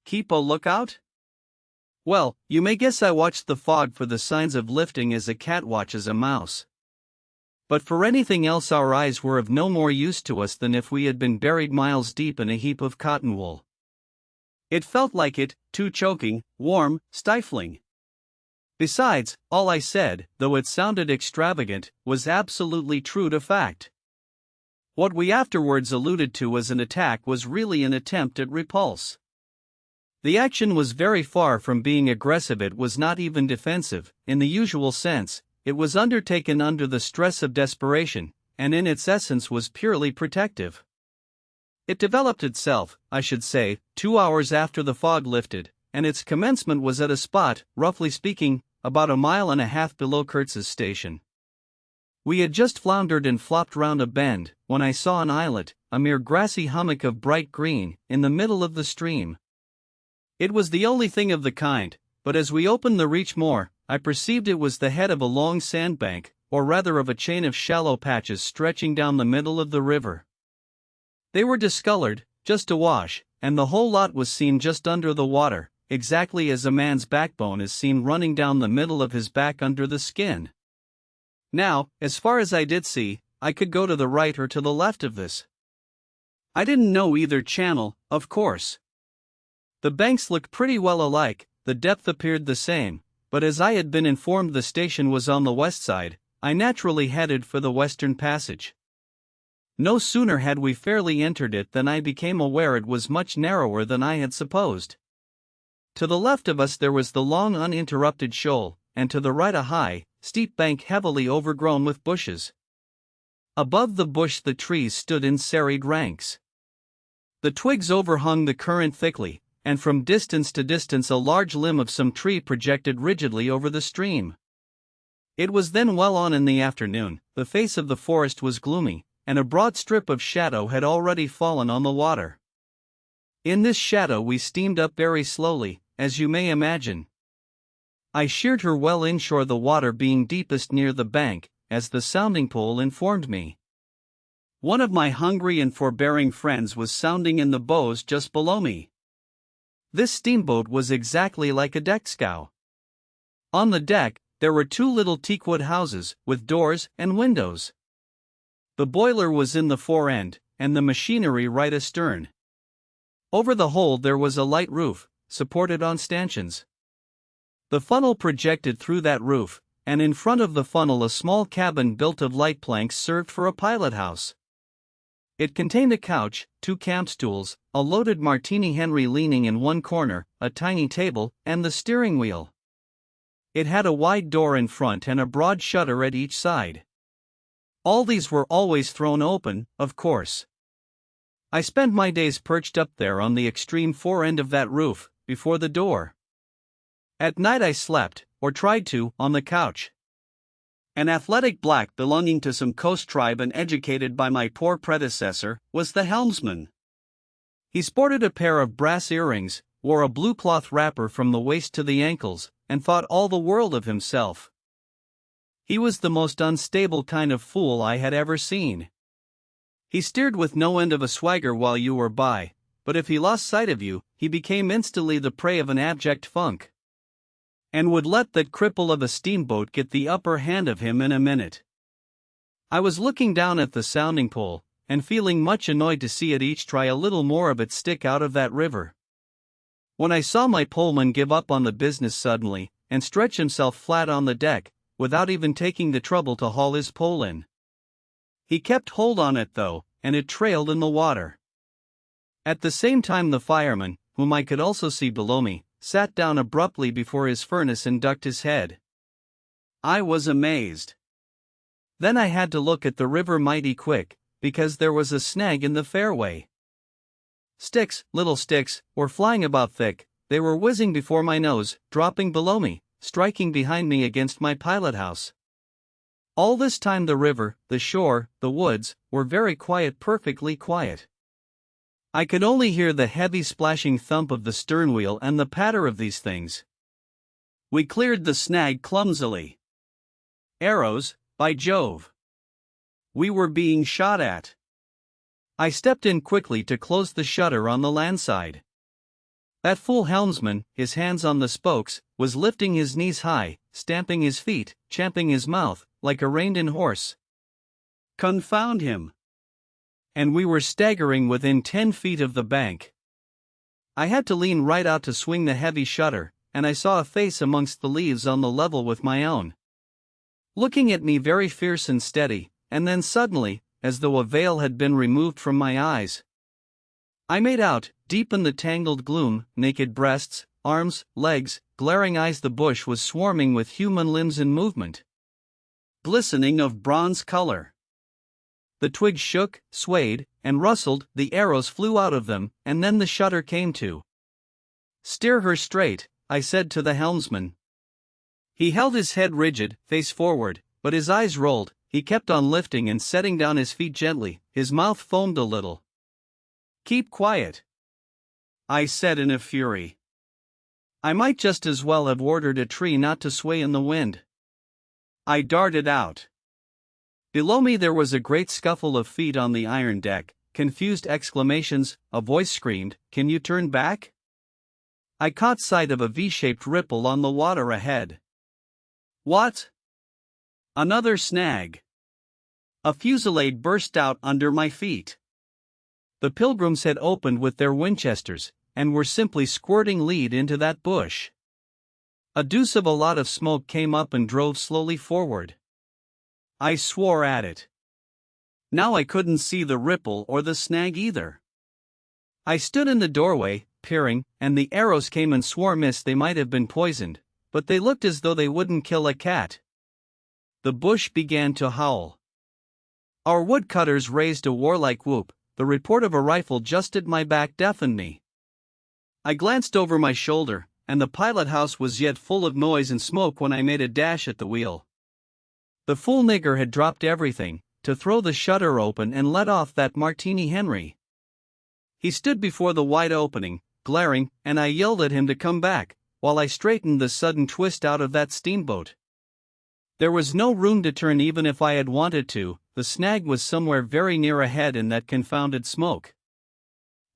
Keep a lookout? Well, you may guess I watched the fog for the signs of lifting as a cat watches a mouse. But for anything else our eyes were of no more use to us than if we had been buried miles deep in a heap of cotton wool. It felt like it, too choking, warm, stifling. Besides, all I said, though it sounded extravagant, was absolutely true to fact. What we afterwards alluded to as an attack was really an attempt at repulse. The action was very far from being aggressive. It was not even defensive, in the usual sense. It was undertaken under the stress of desperation, and in its essence was purely protective. It developed itself, I should say, 2 hours after the fog lifted, and its commencement was at a spot, roughly speaking, about 1.5 miles below Kurtz's station. We had just floundered and flopped round a bend, when I saw an islet, a mere grassy hummock of bright green, in the middle of the stream. It was the only thing of the kind, but as we opened the reach more, I perceived it was the head of a long sandbank, or rather of a chain of shallow patches stretching down the middle of the river. They were discolored, just awash, and the whole lot was seen just under the water, exactly as a man's backbone is seen running down the middle of his back under the skin. Now, as far as I did see, I could go to the right or to the left of this. I didn't know either channel, of course. The banks looked pretty well alike, the depth appeared the same, but as I had been informed the station was on the west side, I naturally headed for the western passage. No sooner had we fairly entered it than I became aware it was much narrower than I had supposed. To the left of us there was the long uninterrupted shoal, and to the right a high, steep bank heavily overgrown with bushes. Above the bush the trees stood in serried ranks. The twigs overhung the current thickly, and from distance to distance a large limb of some tree projected rigidly over the stream. It was then well on in the afternoon, the face of the forest was gloomy, and a broad strip of shadow had already fallen on the water. In this shadow we steamed up very slowly, as you may imagine. I sheered her well inshore, the water being deepest near the bank, as the sounding pole informed me. One of my hungry and forbearing friends was sounding in the bows just below me. This steamboat was exactly like a deck scow. On the deck, there were two little teakwood houses, with doors and windows. The boiler was in the fore end, and the machinery right astern. Over the whole there was a light roof, supported on stanchions. The funnel projected through that roof, and in front of the funnel a small cabin built of light planks served for a pilot house. It contained a couch, two camp stools, a loaded Martini Henry leaning in one corner, a tiny table, and the steering wheel. It had a wide door in front and a broad shutter at each side. All these were always thrown open, of course. I spent my days perched up there on the extreme fore end of that roof, before the door. At night I slept, or tried to, on the couch. An athletic black belonging to some coast tribe and educated by my poor predecessor, was the helmsman. He sported a pair of brass earrings, wore a blue cloth wrapper from the waist to the ankles, and thought all the world of himself. He was the most unstable kind of fool I had ever seen. He steered with no end of a swagger while you were by, but if he lost sight of you, he became instantly the prey of an abject funk, and would let that cripple of a steamboat get the upper hand of him in a minute. I was looking down at the sounding pole, and feeling much annoyed to see it each try a little more of its stick out of that river, when I saw my poleman give up on the business suddenly, and stretch himself flat on the deck, without even taking the trouble to haul his pole in. He kept hold on it though, and it trailed in the water. At the same time the fireman, whom I could also see below me, sat down abruptly before his furnace and ducked his head. I was amazed. Then I had to look at the river mighty quick, because there was a snag in the fairway. Sticks, little sticks, were flying about thick, they were whizzing before my nose, dropping below me, striking behind me against my pilot house. All this time the river, the shore, the woods, were very quiet, perfectly quiet. I could only hear the heavy splashing thump of the stern wheel and the patter of these things. We cleared the snag clumsily. Arrows, by Jove! We were being shot at. I stepped in quickly to close the shutter on the land side. That fool helmsman, his hands on the spokes, was lifting his knees high, stamping his feet, champing his mouth, like a reined-in horse. Confound him! And we were staggering within 10 feet of the bank. I had to lean right out to swing the heavy shutter, and I saw a face amongst the leaves on the level with my own, looking at me very fierce and steady, and then suddenly, as though a veil had been removed from my eyes, I made out, deep in the tangled gloom, naked breasts, arms, legs, glaring eyes. The bush was swarming with human limbs in movement, glistening of bronze color. The twigs shook, swayed, and rustled, the arrows flew out of them, and then the shutter came to. "Steer her straight," I said to the helmsman. He held his head rigid, face forward, but his eyes rolled. He kept on lifting and setting down his feet gently, his mouth foamed a little. "Keep quiet," I said in a fury. I might just as well have ordered a tree not to sway in the wind. I darted out. Below me there was a great scuffle of feet on the iron deck, confused exclamations, a voice screamed, "Can you turn back?" I caught sight of a V-shaped ripple on the water ahead. What? Another snag. A fusillade burst out under my feet. The pilgrims had opened with their Winchesters, and were simply squirting lead into that bush. A deuce of a lot of smoke came up and drove slowly forward. I swore at it. Now I couldn't see the ripple or the snag either. I stood in the doorway, peering, and the arrows came and swore they might have been poisoned, but they looked as though they wouldn't kill a cat. The bush began to howl. Our woodcutters raised a warlike whoop. The report of a rifle just at my back deafened me. I glanced over my shoulder, and the pilot house was yet full of noise and smoke when I made a dash at the wheel. The fool nigger had dropped everything, to throw the shutter open and let off that Martini Henry. He stood before the wide opening, glaring, and I yelled at him to come back, while I straightened the sudden twist out of that steamboat. There was no room to turn even if I had wanted to. The snag was somewhere very near ahead in that confounded smoke.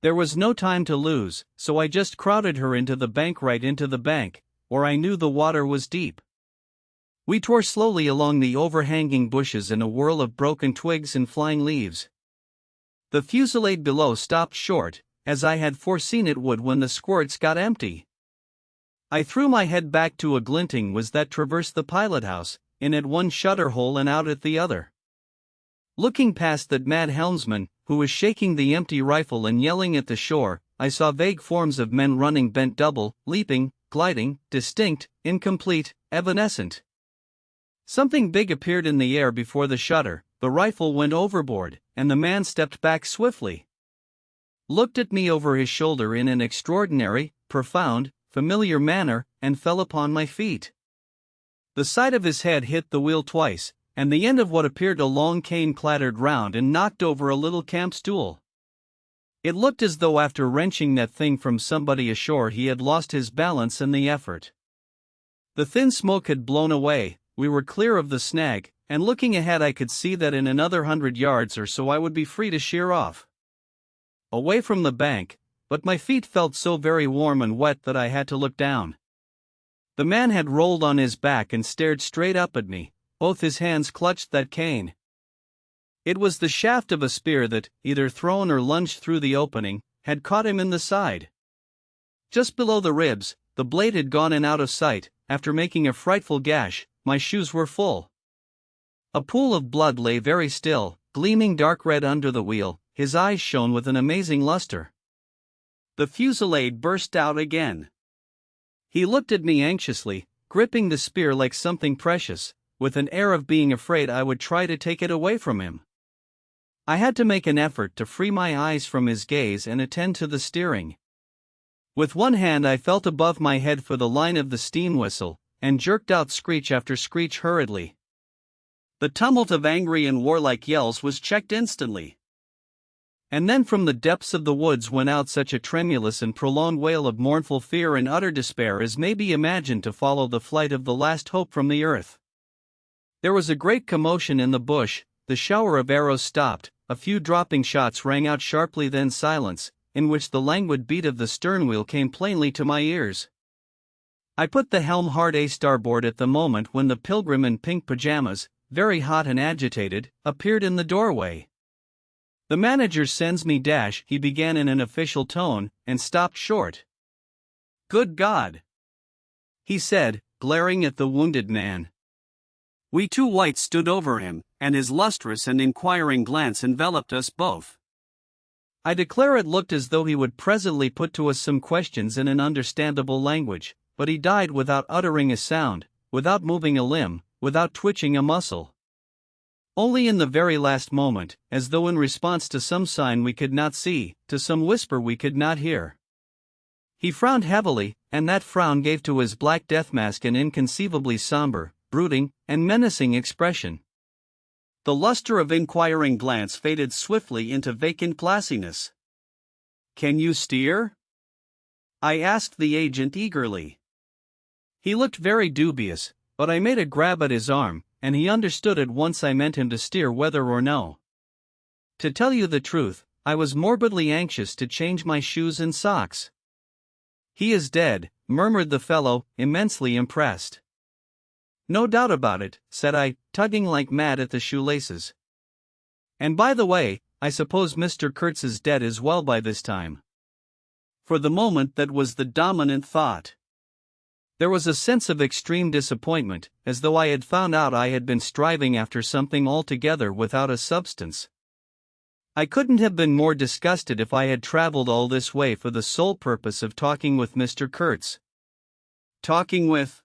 There was no time to lose, so I just crowded her into the bank, right into the bank, where I knew the water was deep. We tore slowly along the overhanging bushes in a whirl of broken twigs and flying leaves. The fusillade below stopped short, as I had foreseen it would when the squirts got empty. I threw my head back to a glinting was that traversed the pilot house, in at one shutter hole and out at the other. Looking past that mad helmsman, who was shaking the empty rifle and yelling at the shore, I saw vague forms of men running bent double, leaping, gliding, distinct, incomplete, evanescent. Something big appeared in the air before the shutter, the rifle went overboard, and the man stepped back swiftly. Looked at me over his shoulder in an extraordinary, profound, familiar manner, and fell upon my feet. The side of his head hit the wheel twice, and the end of what appeared a long cane clattered round and knocked over a little camp stool. It looked as though after wrenching that thing from somebody ashore he had lost his balance in the effort. The thin smoke had blown away, we were clear of the snag, and looking ahead I could see that in another 100 yards or so I would be free to sheer off. Away from the bank, but my feet felt so very warm and wet that I had to look down. The man had rolled on his back and stared straight up at me. Both his hands clutched that cane. It was the shaft of a spear that, either thrown or lunged through the opening, had caught him in the side. Just below the ribs, the blade had gone and out of sight. After making a frightful gash, my shoes were full. A pool of blood lay very still, gleaming dark red under the wheel. His eyes shone with an amazing luster. The fusillade burst out again. He looked at me anxiously, gripping the spear like something precious, with an air of being afraid I would try to take it away from him. I had to make an effort to free my eyes from his gaze and attend to the steering. With one hand I felt above my head for the line of the steam whistle, and jerked out screech after screech hurriedly. The tumult of angry and warlike yells was checked instantly. And then from the depths of the woods went out such a tremulous and prolonged wail of mournful fear and utter despair as may be imagined to follow the flight of the last hope from the earth. There was a great commotion in the bush, the shower of arrows stopped, a few dropping shots rang out sharply, then silence, in which the languid beat of the stern wheel came plainly to my ears. I put the helm hard a starboard at the moment when the pilgrim in pink pajamas, very hot and agitated, appeared in the doorway. "The manager sends me dash," he began in an official tone, and stopped short. "Good God!" he said, glaring at the wounded man. We two whites stood over him, and his lustrous and inquiring glance enveloped us both. I declare it looked as though he would presently put to us some questions in an understandable language, but he died without uttering a sound, without moving a limb, without twitching a muscle. Only in the very last moment, as though in response to some sign we could not see, to some whisper we could not hear. He frowned heavily, and that frown gave to his black death mask an inconceivably somber, brooding, and menacing expression. The luster of inquiring glance faded swiftly into vacant glassiness. "Can you steer?" I asked the agent eagerly. He looked very dubious, but I made a grab at his arm, and he understood at once I meant him to steer whether or no. To tell you the truth, I was morbidly anxious to change my shoes and socks. "He is dead," murmured the fellow, immensely impressed. "No doubt about it," said I, tugging like mad at the shoelaces. "And by the way, I suppose Mr. Kurtz is dead as well by this time." For the moment that was the dominant thought. There was a sense of extreme disappointment, as though I had found out I had been striving after something altogether without a substance. I couldn't have been more disgusted if I had traveled all this way for the sole purpose of talking with Mr. Kurtz. Talking with...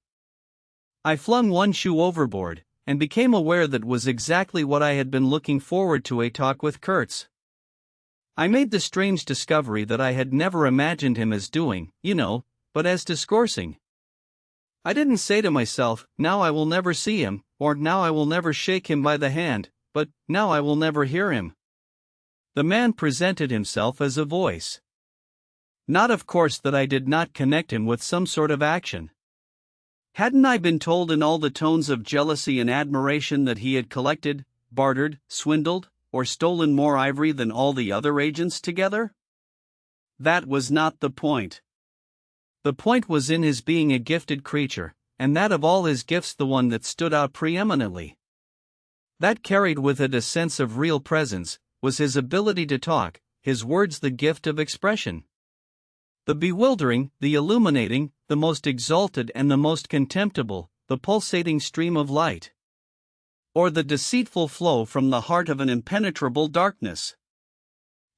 I flung one shoe overboard, and became aware that was exactly what I had been looking forward to, a talk with Kurtz. I made the strange discovery that I had never imagined him as doing, but as discoursing. I didn't say to myself, "Now I will never see him," or "Now I will never shake him by the hand," but "Now I will never hear him." The man presented himself as a voice. Not, of course, that I did not connect him with some sort of action. Hadn't I been told in all the tones of jealousy and admiration that he had collected, bartered, swindled, or stolen more ivory than all the other agents together? That was not the point. The point was in his being a gifted creature, and that of all his gifts the one that stood out preeminently. That carried with it a sense of real presence, was his ability to talk, his words the gift of expression. The bewildering, the illuminating, the most exalted and the most contemptible, the pulsating stream of light. Or the deceitful flow from the heart of an impenetrable darkness.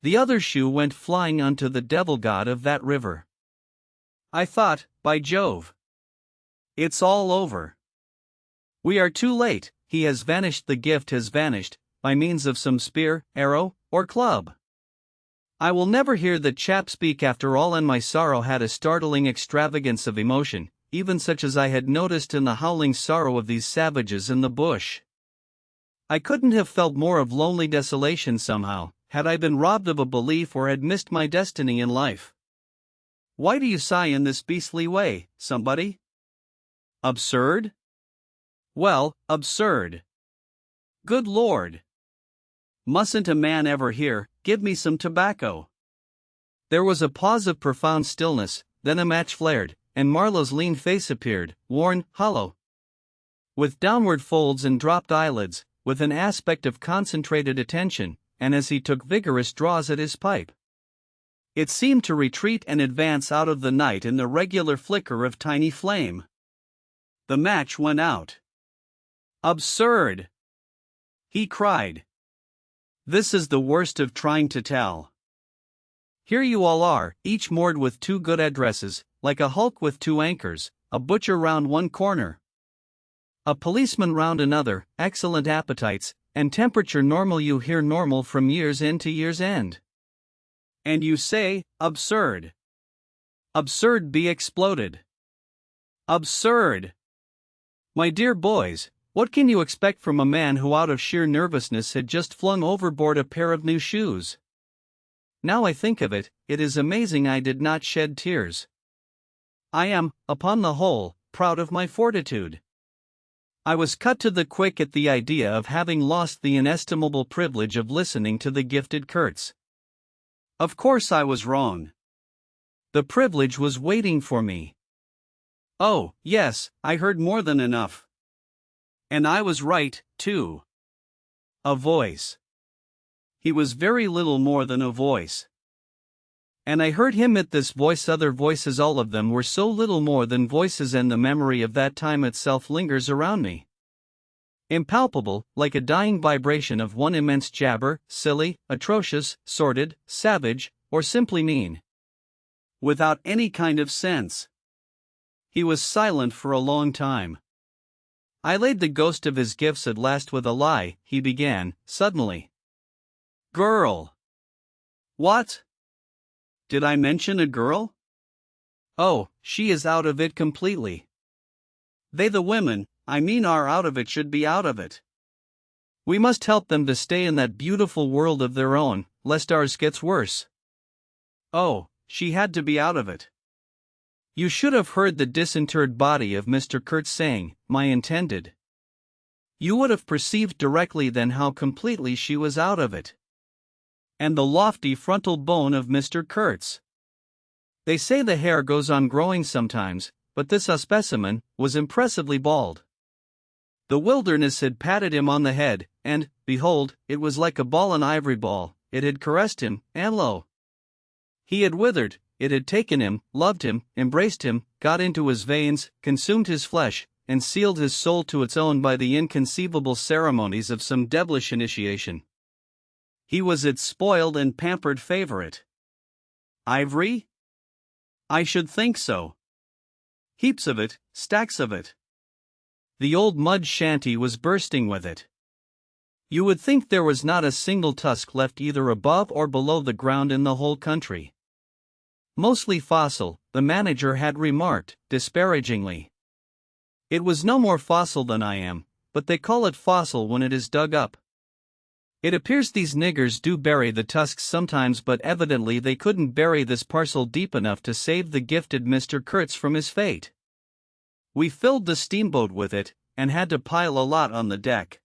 The other shoe went flying unto the devil-god of that river. I thought, by Jove! It's all over. We are too late, he has vanished, the gift has vanished, by means of some spear, arrow, or club. I will never hear the chap speak after all, and my sorrow had a startling extravagance of emotion, even such as I had noticed in the howling sorrow of these savages in the bush. I couldn't have felt more of lonely desolation somehow, had I been robbed of a belief or had missed my destiny in life. Why do you sigh in this beastly way, somebody? Absurd? Well, absurd. Good Lord! Mustn't a man ever hear, "Give me some tobacco"? There was a pause of profound stillness, then a match flared, and Marlow's lean face appeared, worn, hollow, with downward folds and dropped eyelids, with an aspect of concentrated attention, and as he took vigorous draws at his pipe, it seemed to retreat and advance out of the night in the regular flicker of tiny flame. The match went out. "Absurd!" he cried. "This is the worst of trying to tell. Here you all are, each moored with two good addresses, like a hulk with two anchors, a butcher round one corner, a policeman round another, excellent appetites, and temperature normal, you hear normal from year's end to year's end. And you say, absurd. Absurd be exploded. Absurd! My dear boys, what can you expect from a man who out of sheer nervousness had just flung overboard a pair of new shoes? Now I think of it, it is amazing I did not shed tears. I am, upon the whole, proud of my fortitude. I was cut to the quick at the idea of having lost the inestimable privilege of listening to the gifted Kurtz. Of course I was wrong. The privilege was waiting for me. Oh, yes, I heard more than enough. And I was right, too. A voice. He was very little more than a voice. And I heard him at this voice. Other voices, all of them, were so little more than voices, and the memory of that time itself lingers around me. Impalpable, like a dying vibration of one immense jabber, silly, atrocious, sordid, savage, or simply mean. Without any kind of sense. He was silent for a long time. I laid the ghost of his gifts at last with a lie, he began, suddenly. Girl. What? Did I mention a girl? Oh, she is out of it completely. They, the women, I mean, are out of it, should be out of it. We must help them to stay in that beautiful world of their own, lest ours gets worse. Oh, she had to be out of it. You should have heard the disinterred body of Mr. Kurtz saying, "My intended." You would have perceived directly then how completely she was out of it. And the lofty frontal bone of Mr. Kurtz. They say the hair goes on growing sometimes, but this specimen was impressively bald. The wilderness had patted him on the head, and, behold, it was like a ball, an ivory ball. It had caressed him, and lo! He had withered. It had taken him, loved him, embraced him, got into his veins, consumed his flesh, and sealed his soul to its own by the inconceivable ceremonies of some devilish initiation. He was its spoiled and pampered favorite. Ivory? I should think so. Heaps of it, stacks of it. The old mud shanty was bursting with it. You would think there was not a single tusk left either above or below the ground in the whole country. Mostly fossil, the manager had remarked, disparagingly. It was no more fossil than I am, but they call it fossil when it is dug up. It appears these niggers do bury the tusks sometimes, but evidently they couldn't bury this parcel deep enough to save the gifted Mr. Kurtz from his fate. We filled the steamboat with it, and had to pile a lot on the deck.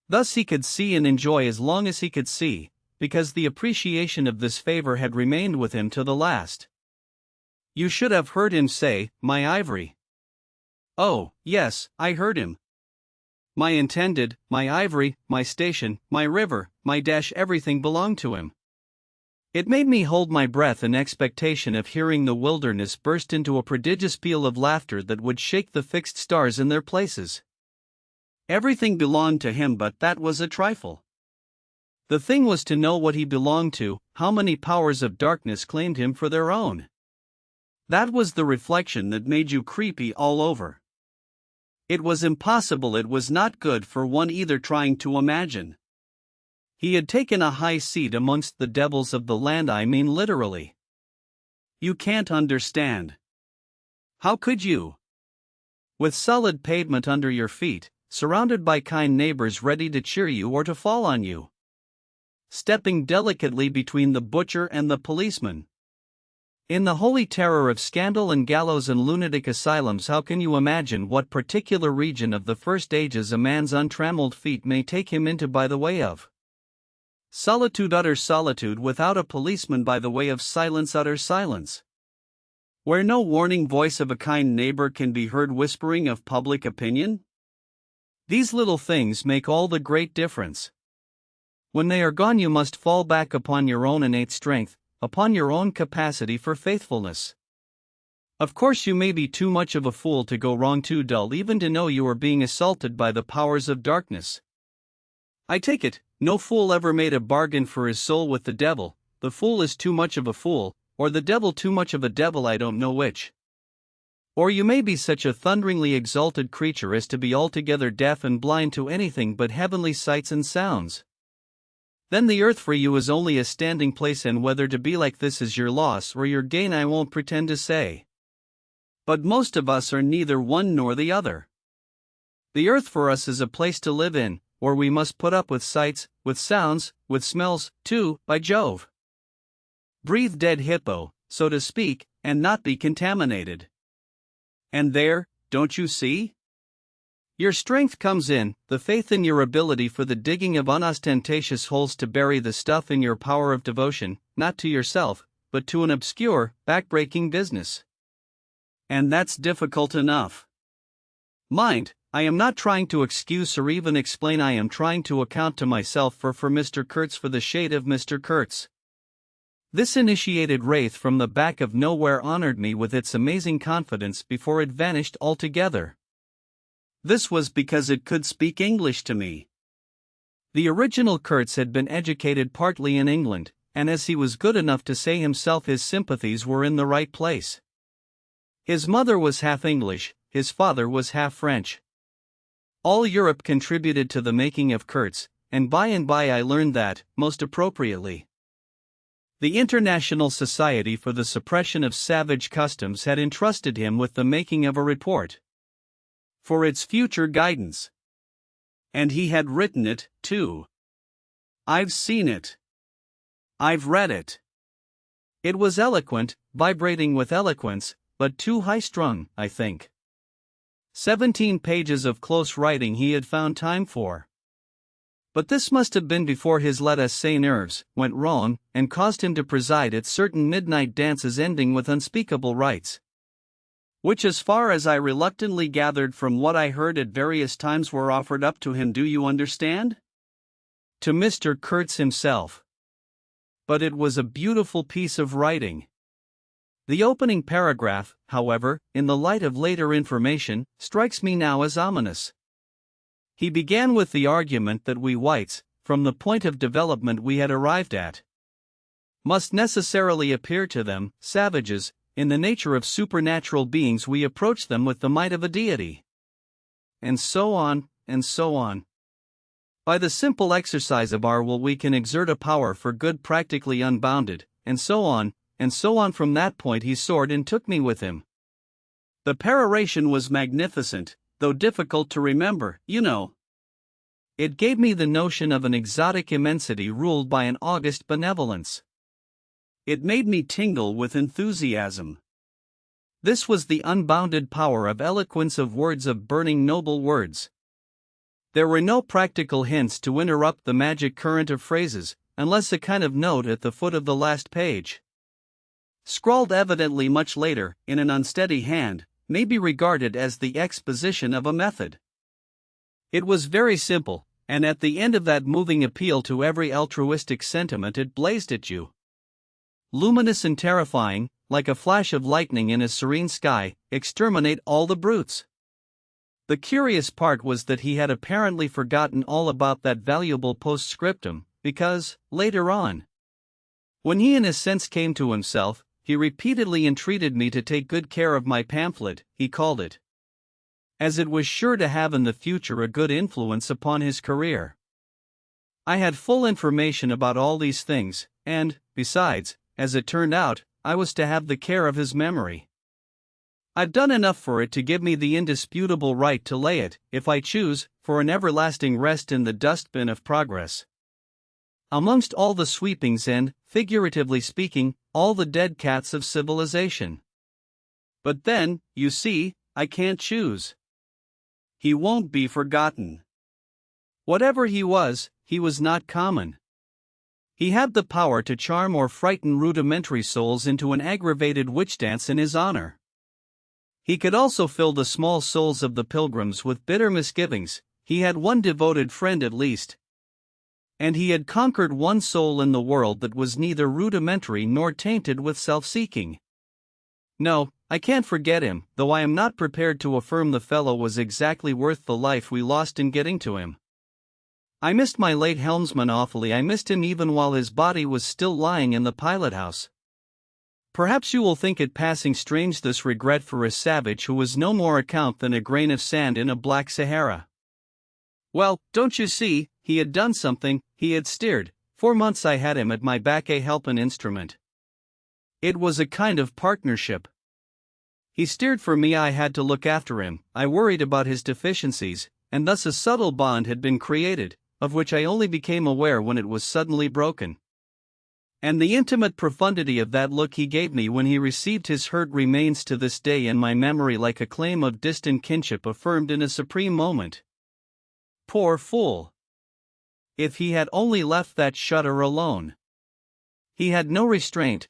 Thus he could see and enjoy as long as he could see, because the appreciation of this favor had remained with him to the last. You should have heard him say, "My ivory." Oh, yes, I heard him. My intended, my ivory, my station, my river, my dash, everything belonged to him. It made me hold my breath in expectation of hearing the wilderness burst into a prodigious peal of laughter that would shake the fixed stars in their places. Everything belonged to him, but that was a trifle. The thing was to know what he belonged to, how many powers of darkness claimed him for their own. That was the reflection that made you creepy all over. It was impossible, it was not good for one either trying to imagine. He had taken a high seat amongst the devils of the land, I mean literally. You can't understand. How could you? With solid pavement under your feet, surrounded by kind neighbors ready to cheer you or to fall on you. Stepping delicately between the butcher and the policeman. In the holy terror of scandal and gallows and lunatic asylums, how can you imagine what particular region of the first ages a man's untrammeled feet may take him into by the way of solitude, utter solitude, without a policeman, by the way of silence, utter silence, where no warning voice of a kind neighbor can be heard whispering of public opinion? These little things make all the great difference. When they are gone, you must fall back upon your own innate strength, upon your own capacity for faithfulness. Of course, you may be too much of a fool to go wrong, too dull even to know you are being assaulted by the powers of darkness. I take it, no fool ever made a bargain for his soul with the devil. The fool is too much of a fool, or the devil too much of a devil, I don't know which. Or you may be such a thunderingly exalted creature as to be altogether deaf and blind to anything but heavenly sights and sounds. Then the earth for you is only a standing place, and whether to be like this is your loss or your gain I won't pretend to say. But most of us are neither one nor the other. The earth for us is a place to live in, or we must put up with sights, with sounds, with smells, too, by Jove. Breathe dead hippo, so to speak, and not be contaminated. And there, don't you see? Your strength comes in, the faith in your ability for the digging of unostentatious holes to bury the stuff, in your power of devotion, not to yourself, but to an obscure, back-breaking business. And that's difficult enough. Mind, I am not trying to excuse or even explain, I am trying to account to myself for Mr. Kurtz, for the shade of Mr. Kurtz. This initiated wraith from the back of nowhere honored me with its amazing confidence before it vanished altogether. This was because it could speak English to me. The original Kurtz had been educated partly in England, and as he was good enough to say himself, his sympathies were in the right place. His mother was half English, his father was half French. All Europe contributed to the making of Kurtz, and by I learned that, most appropriately, the International Society for the Suppression of Savage Customs had entrusted him with the making of a report for its future guidance. And he had written it, too. I've seen it. I've read it. It was eloquent, vibrating with eloquence, but too high-strung, I think. 17 pages of close writing he had found time for. But this must have been before his let us say nerves went wrong and caused him to preside at certain midnight dances ending with unspeakable rites. Which, as far as I reluctantly gathered from what I heard at various times, were offered up to him, do you understand? To Mr. Kurtz himself. But it was a beautiful piece of writing. The opening paragraph, however, in the light of later information, strikes me now as ominous. He began with the argument that we whites, from the point of development we had arrived at, must necessarily appear to them, savages. In the nature of supernatural beings we approach them with the might of a deity. And so on, and so on. By the simple exercise of our will we can exert a power for good practically unbounded, and so on, and so on. From that point he soared and took me with him. The peroration was magnificent, though difficult to remember, you know. It gave me the notion of an exotic immensity ruled by an august benevolence. It made me tingle with enthusiasm. This was the unbounded power of eloquence, of words, of burning noble words. There were no practical hints to interrupt the magic current of phrases, unless a kind of note at the foot of the last page, scrawled evidently much later, in an unsteady hand, may be regarded as the exposition of a method. It was very simple, and at the end of that moving appeal to every altruistic sentiment it blazed at you, luminous and terrifying, like a flash of lightning in a serene sky: exterminate all the brutes. The curious part was that he had apparently forgotten all about that valuable postscriptum, because, later on, when he in a sense came to himself, he repeatedly entreated me to take good care of my pamphlet, he called it, as it was sure to have in the future a good influence upon his career. I had full information about all these things, and, besides, as it turned out, I was to have the care of his memory. I've done enough for it to give me the indisputable right to lay it, if I choose, for an everlasting rest in the dustbin of progress, amongst all the sweepings and, figuratively speaking, all the dead cats of civilization. But then, you see, I can't choose. He won't be forgotten. Whatever he was not common. He had the power to charm or frighten rudimentary souls into an aggravated witch dance in his honor. He could also fill the small souls of the pilgrims with bitter misgivings. He had one devoted friend at least. And he had conquered one soul in the world that was neither rudimentary nor tainted with self-seeking. No, I can't forget him, though I am not prepared to affirm the fellow was exactly worth the life we lost in getting to him. I missed my late helmsman awfully. I missed him even while his body was still lying in the pilot-house. Perhaps you will think it passing strange, this regret for a savage who was no more account than a grain of sand in a black Sahara. Well, don't you see, he had done something, he had steered. 4 months I had him at my back, a helping instrument. It was a kind of partnership. He steered for me, I had to look after him, I worried about his deficiencies, and thus a subtle bond had been created, of which I only became aware when it was suddenly broken. And the intimate profundity of that look he gave me when he received his hurt remains to this day in my memory like a claim of distant kinship affirmed in a supreme moment. Poor fool! If he had only left that shutter alone! He had no restraint,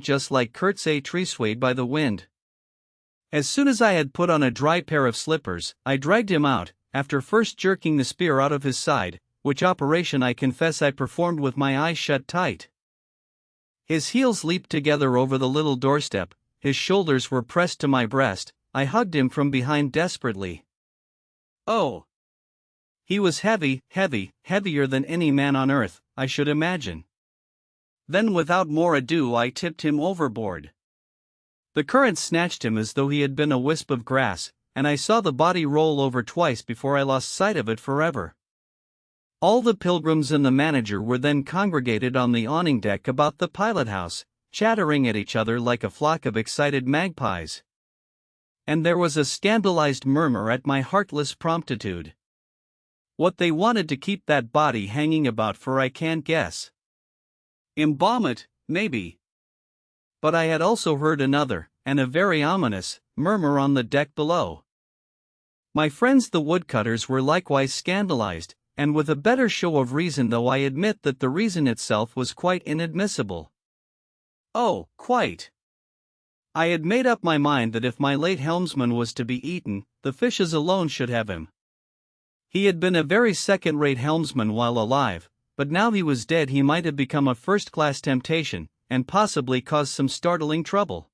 just like Kurtz, a tree swayed by the wind. As soon as I had put on a dry pair of slippers, I dragged him out, after first jerking the spear out of his side, which operation I confess I performed with my eyes shut tight. His heels leaped together over the little doorstep, his shoulders were pressed to my breast, I hugged him from behind desperately. Oh! He was heavy, heavier than any man on earth, I should imagine. Then without more ado I tipped him overboard. The current snatched him as though he had been a wisp of grass, and I saw the body roll over twice before I lost sight of it forever. All the pilgrims and the manager were then congregated on the awning deck about the pilot-house, chattering at each other like a flock of excited magpies. And there was a scandalized murmur at my heartless promptitude. What they wanted to keep that body hanging about for I can't guess. Embalm it, maybe. But I had also heard another, and a very ominous, murmur on the deck below. My friends the woodcutters were likewise scandalized, and with a better show of reason, though I admit that the reason itself was quite inadmissible. Oh, quite. I had made up my mind that if my late helmsman was to be eaten, the fishes alone should have him. He had been a very second-rate helmsman while alive, but now he was dead he might have become a first-class temptation, and possibly caused some startling trouble.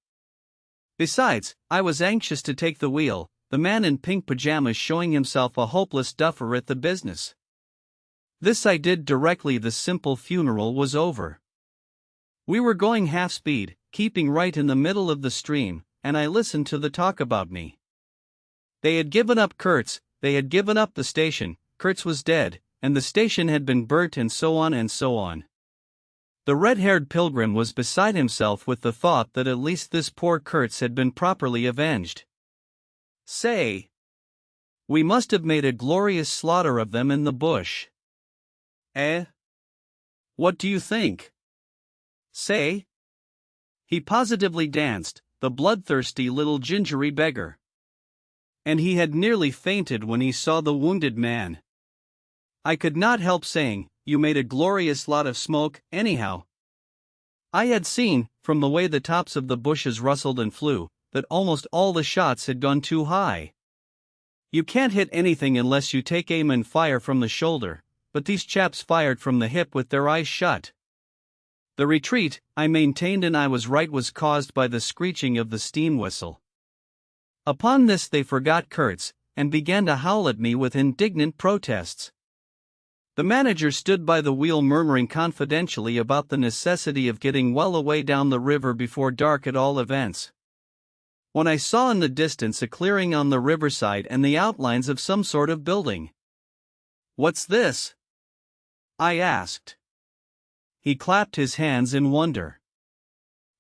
Besides, I was anxious to take the wheel, the man in pink pajamas showing himself a hopeless duffer at the business. This I did directly the simple funeral was over. We were going half-speed, keeping right in the middle of the stream, and I listened to the talk about me. They had given up Kurtz, they had given up the station, Kurtz was dead, and the station had been burnt, and so on and so on. The red-haired pilgrim was beside himself with the thought that at least this poor Kurtz had been properly avenged. Say, we must have made a glorious slaughter of them in the bush. Eh? What do you think? Say? He positively danced, the bloodthirsty little gingery beggar. And he had nearly fainted when he saw the wounded man. I could not help saying, you made a glorious lot of smoke, anyhow. I had seen, from the way the tops of the bushes rustled and flew, that almost all the shots had gone too high. You can't hit anything unless you take aim and fire from the shoulder, but these chaps fired from the hip with their eyes shut. The retreat, I maintained, and I was right, was caused by the screeching of the steam whistle. Upon this they forgot Kurtz, and began to howl at me with indignant protests. The manager stood by the wheel murmuring confidentially about the necessity of getting well away down the river before dark at all events. When I saw in the distance a clearing on the riverside and the outlines of some sort of building. "What's this?" I asked. He clapped his hands in wonder.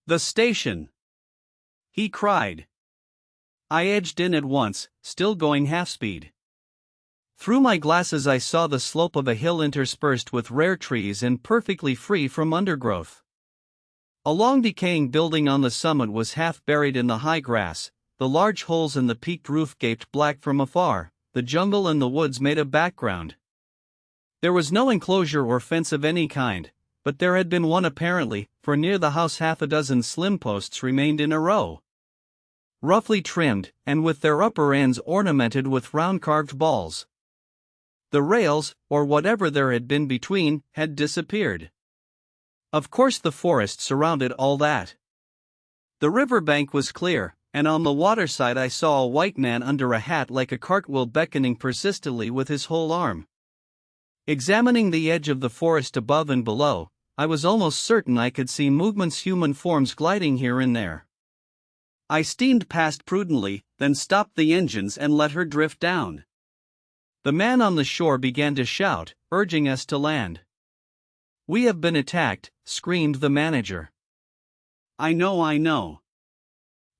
"The station!" he cried. I edged in at once, still going half-speed. Through my glasses I saw the slope of a hill interspersed with rare trees and perfectly free from undergrowth. A long decaying building on the summit was half buried in the high grass, the large holes in the peaked roof gaped black from afar, the jungle and the woods made a background. There was no enclosure or fence of any kind, but there had been one apparently, for near the house half a dozen slim posts remained in a row. Roughly trimmed, and with their upper ends ornamented with round carved balls. The rails, or whatever there had been between, had disappeared. Of course the forest surrounded all that. The river bank was clear, and on the waterside I saw a white man under a hat like a cartwheel beckoning persistently with his whole arm. Examining the edge of the forest above and below, I was almost certain I could see movements, human forms gliding here and there. I steamed past prudently, then stopped the engines and let her drift down. The man on the shore began to shout, urging us to land. "We have been attacked," screamed the manager. I know.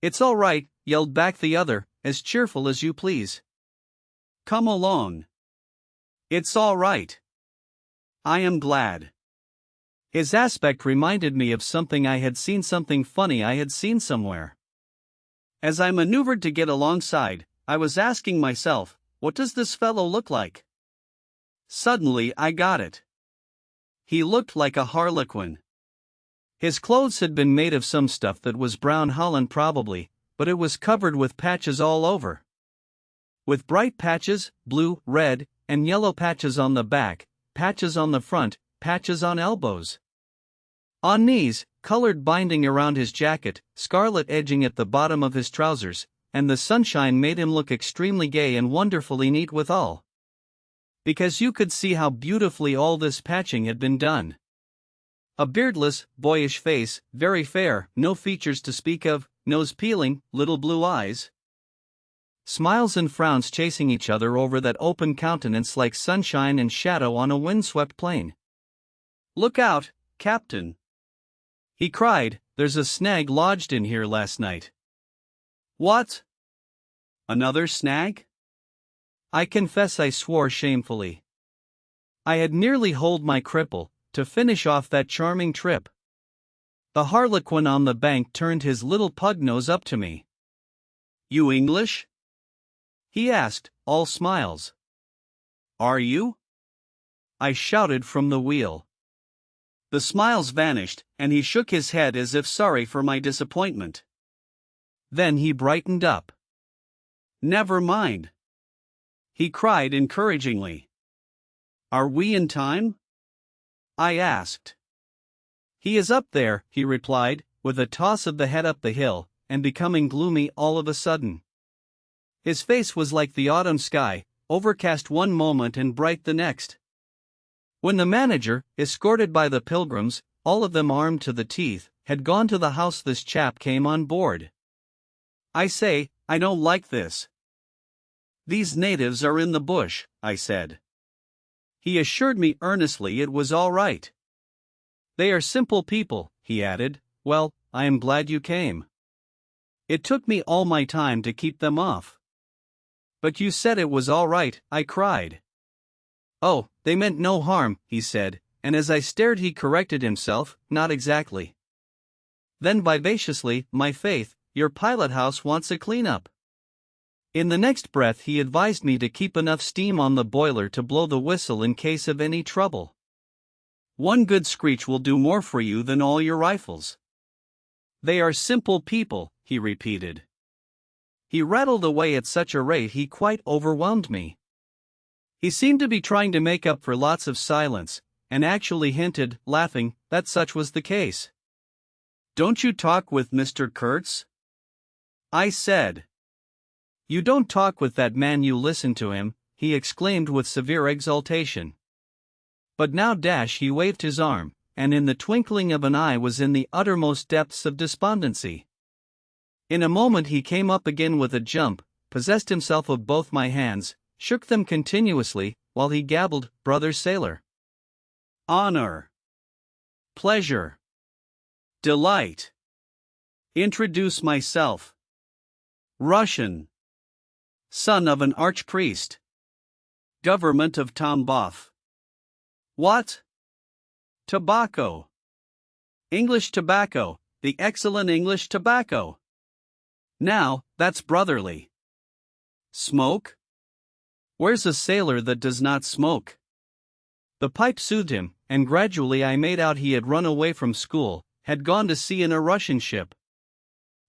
"It's all right," yelled back the other, as cheerful as you please. "Come along." "It's all right. I am glad." His aspect reminded me of something I had seen, something funny I had seen somewhere. As I maneuvered to get alongside, I was asking myself, what does this fellow look like? Suddenly I got it. He looked like a harlequin. His clothes had been made of some stuff that was brown holland probably, but it was covered with patches all over. With bright patches, blue, red, and yellow patches on the back, patches on the front, patches on elbows. On knees, colored binding around his jacket, scarlet edging at the bottom of his trousers, and the sunshine made him look extremely gay and wonderfully neat withal. Because you could see how beautifully all this patching had been done. A beardless, boyish face, very fair, no features to speak of, nose peeling, little blue eyes. Smiles and frowns chasing each other over that open countenance like sunshine and shadow on a windswept plain. "Look out, Captain!" he cried, "there's a snag lodged in here last night." "What? Another snag?" I confess I swore shamefully. I had nearly holed my cripple, to finish off that charming trip. The harlequin on the bank turned his little pug nose up to me. "You English?" he asked, all smiles. "Are you?" I shouted from the wheel. The smiles vanished, and he shook his head as if sorry for my disappointment. Then he brightened up. "Never mind," he cried encouragingly. "Are we in time?" I asked. "He is up there," he replied, with a toss of the head up the hill, and becoming gloomy all of a sudden. His face was like the autumn sky, overcast one moment and bright the next. When the manager, escorted by the pilgrims, all of them armed to the teeth, had gone to the house, this chap came on board. "I say, I don't like this. These natives are in the bush," I said. He assured me earnestly it was all right. "They are simple people," he added. "Well, I am glad you came. It took me all my time to keep them off." "But you said it was all right," I cried. "Oh, they meant no harm," he said, and as I stared he corrected himself, "Not exactly." Then vivaciously, "My faith, your pilot house wants a cleanup." In the next breath he advised me to keep enough steam on the boiler to blow the whistle in case of any trouble. "One good screech will do more for you than all your rifles." "They are simple people," he repeated. He rattled away at such a rate he quite overwhelmed me. He seemed to be trying to make up for lots of silence, and actually hinted, laughing, that such was the case. "Don't you talk with Mr. Kurtz?" I said. "You don't talk with that man, you listen to him," he exclaimed with severe exultation. But now he waved his arm, and in the twinkling of an eye was in the uttermost depths of despondency. In a moment he came up again with a jump, possessed himself of both my hands, shook them continuously, while he gabbled, "Brother sailor. Honor. Pleasure. Delight. Introduce myself. Russian. Son of an archpriest. Government of Tamboff. What? Tobacco. English tobacco, the excellent English tobacco. Now, that's brotherly. Smoke? Where's a sailor that does not smoke?" The pipe soothed him, and gradually I made out he had run away from school, had gone to sea in a Russian ship,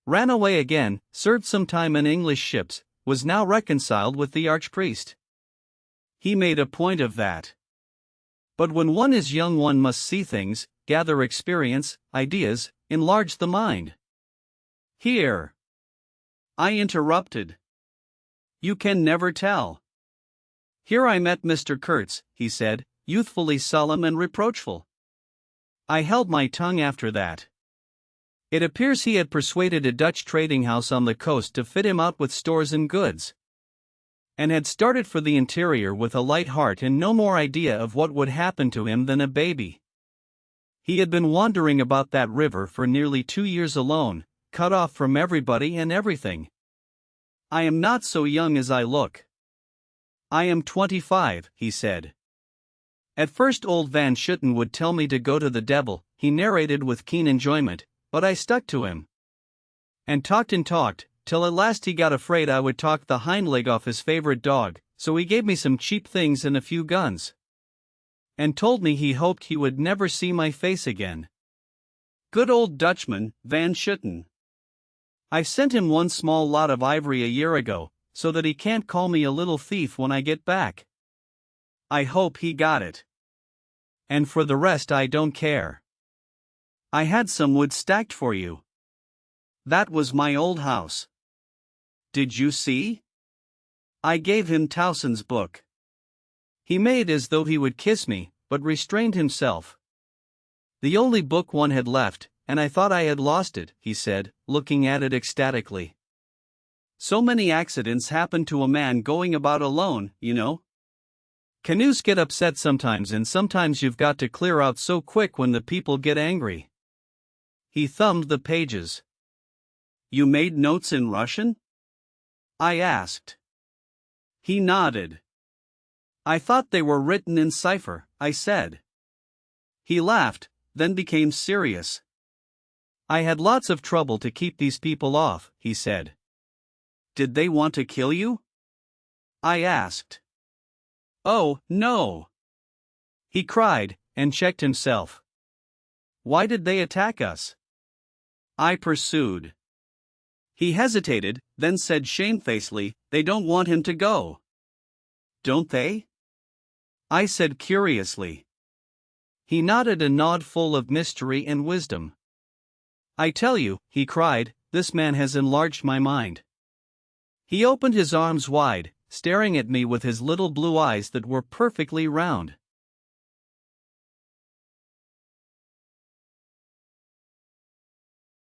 ran away again, served some time in English ships, was now reconciled with the archpriest. He made a point of that. But when one is young one must see things, gather experience, ideas, enlarge the mind. "Here," I interrupted. "You can never tell. Here I met Mr. Kurtz," he said, youthfully solemn and reproachful. I held my tongue after that. It appears he had persuaded a Dutch trading house on the coast to fit him out with stores and goods, and had started for the interior with a light heart and no more idea of what would happen to him than a baby. He had been wandering about that river for nearly 2 years alone, cut off from everybody and everything. "I am not so young as I look. I am 25, he said. "At first old Van Schutten would tell me to go to the devil," he narrated with keen enjoyment, but I stuck to him. And talked, till at last he got afraid I would talk the hind leg off his favorite dog, so he gave me some cheap things and a few guns. And told me he hoped he would never see my face again. Good old Dutchman, Van Schutten. I sent him one small lot of ivory a year ago, so that he can't call me a little thief when I get back. I hope he got it. And for the rest I don't care. I had some wood stacked for you. That was my old house. Did you see? I gave him Towson's book. He made as though he would kiss me, but restrained himself. The only book one had left, and I thought I had lost it, he said, looking at it ecstatically. So many accidents happen to a man going about alone, you know. Canoes get upset sometimes, and sometimes you've got to clear out so quick when the people get angry. He thumbed the pages. You made notes in Russian? I asked. He nodded. I thought they were written in cipher, I said. He laughed, then became serious. I had lots of trouble to keep these people off, he said. Did they want to kill you? I asked. Oh, no. he cried, and checked himself. Why did they attack us? I pursued. He hesitated, then said shamefacedly, they don't want him to go. Don't they? I said curiously. He nodded a nod full of mystery and wisdom. I tell you, he cried, this man has enlarged my mind. He opened his arms wide, staring at me with his little blue eyes that were perfectly round.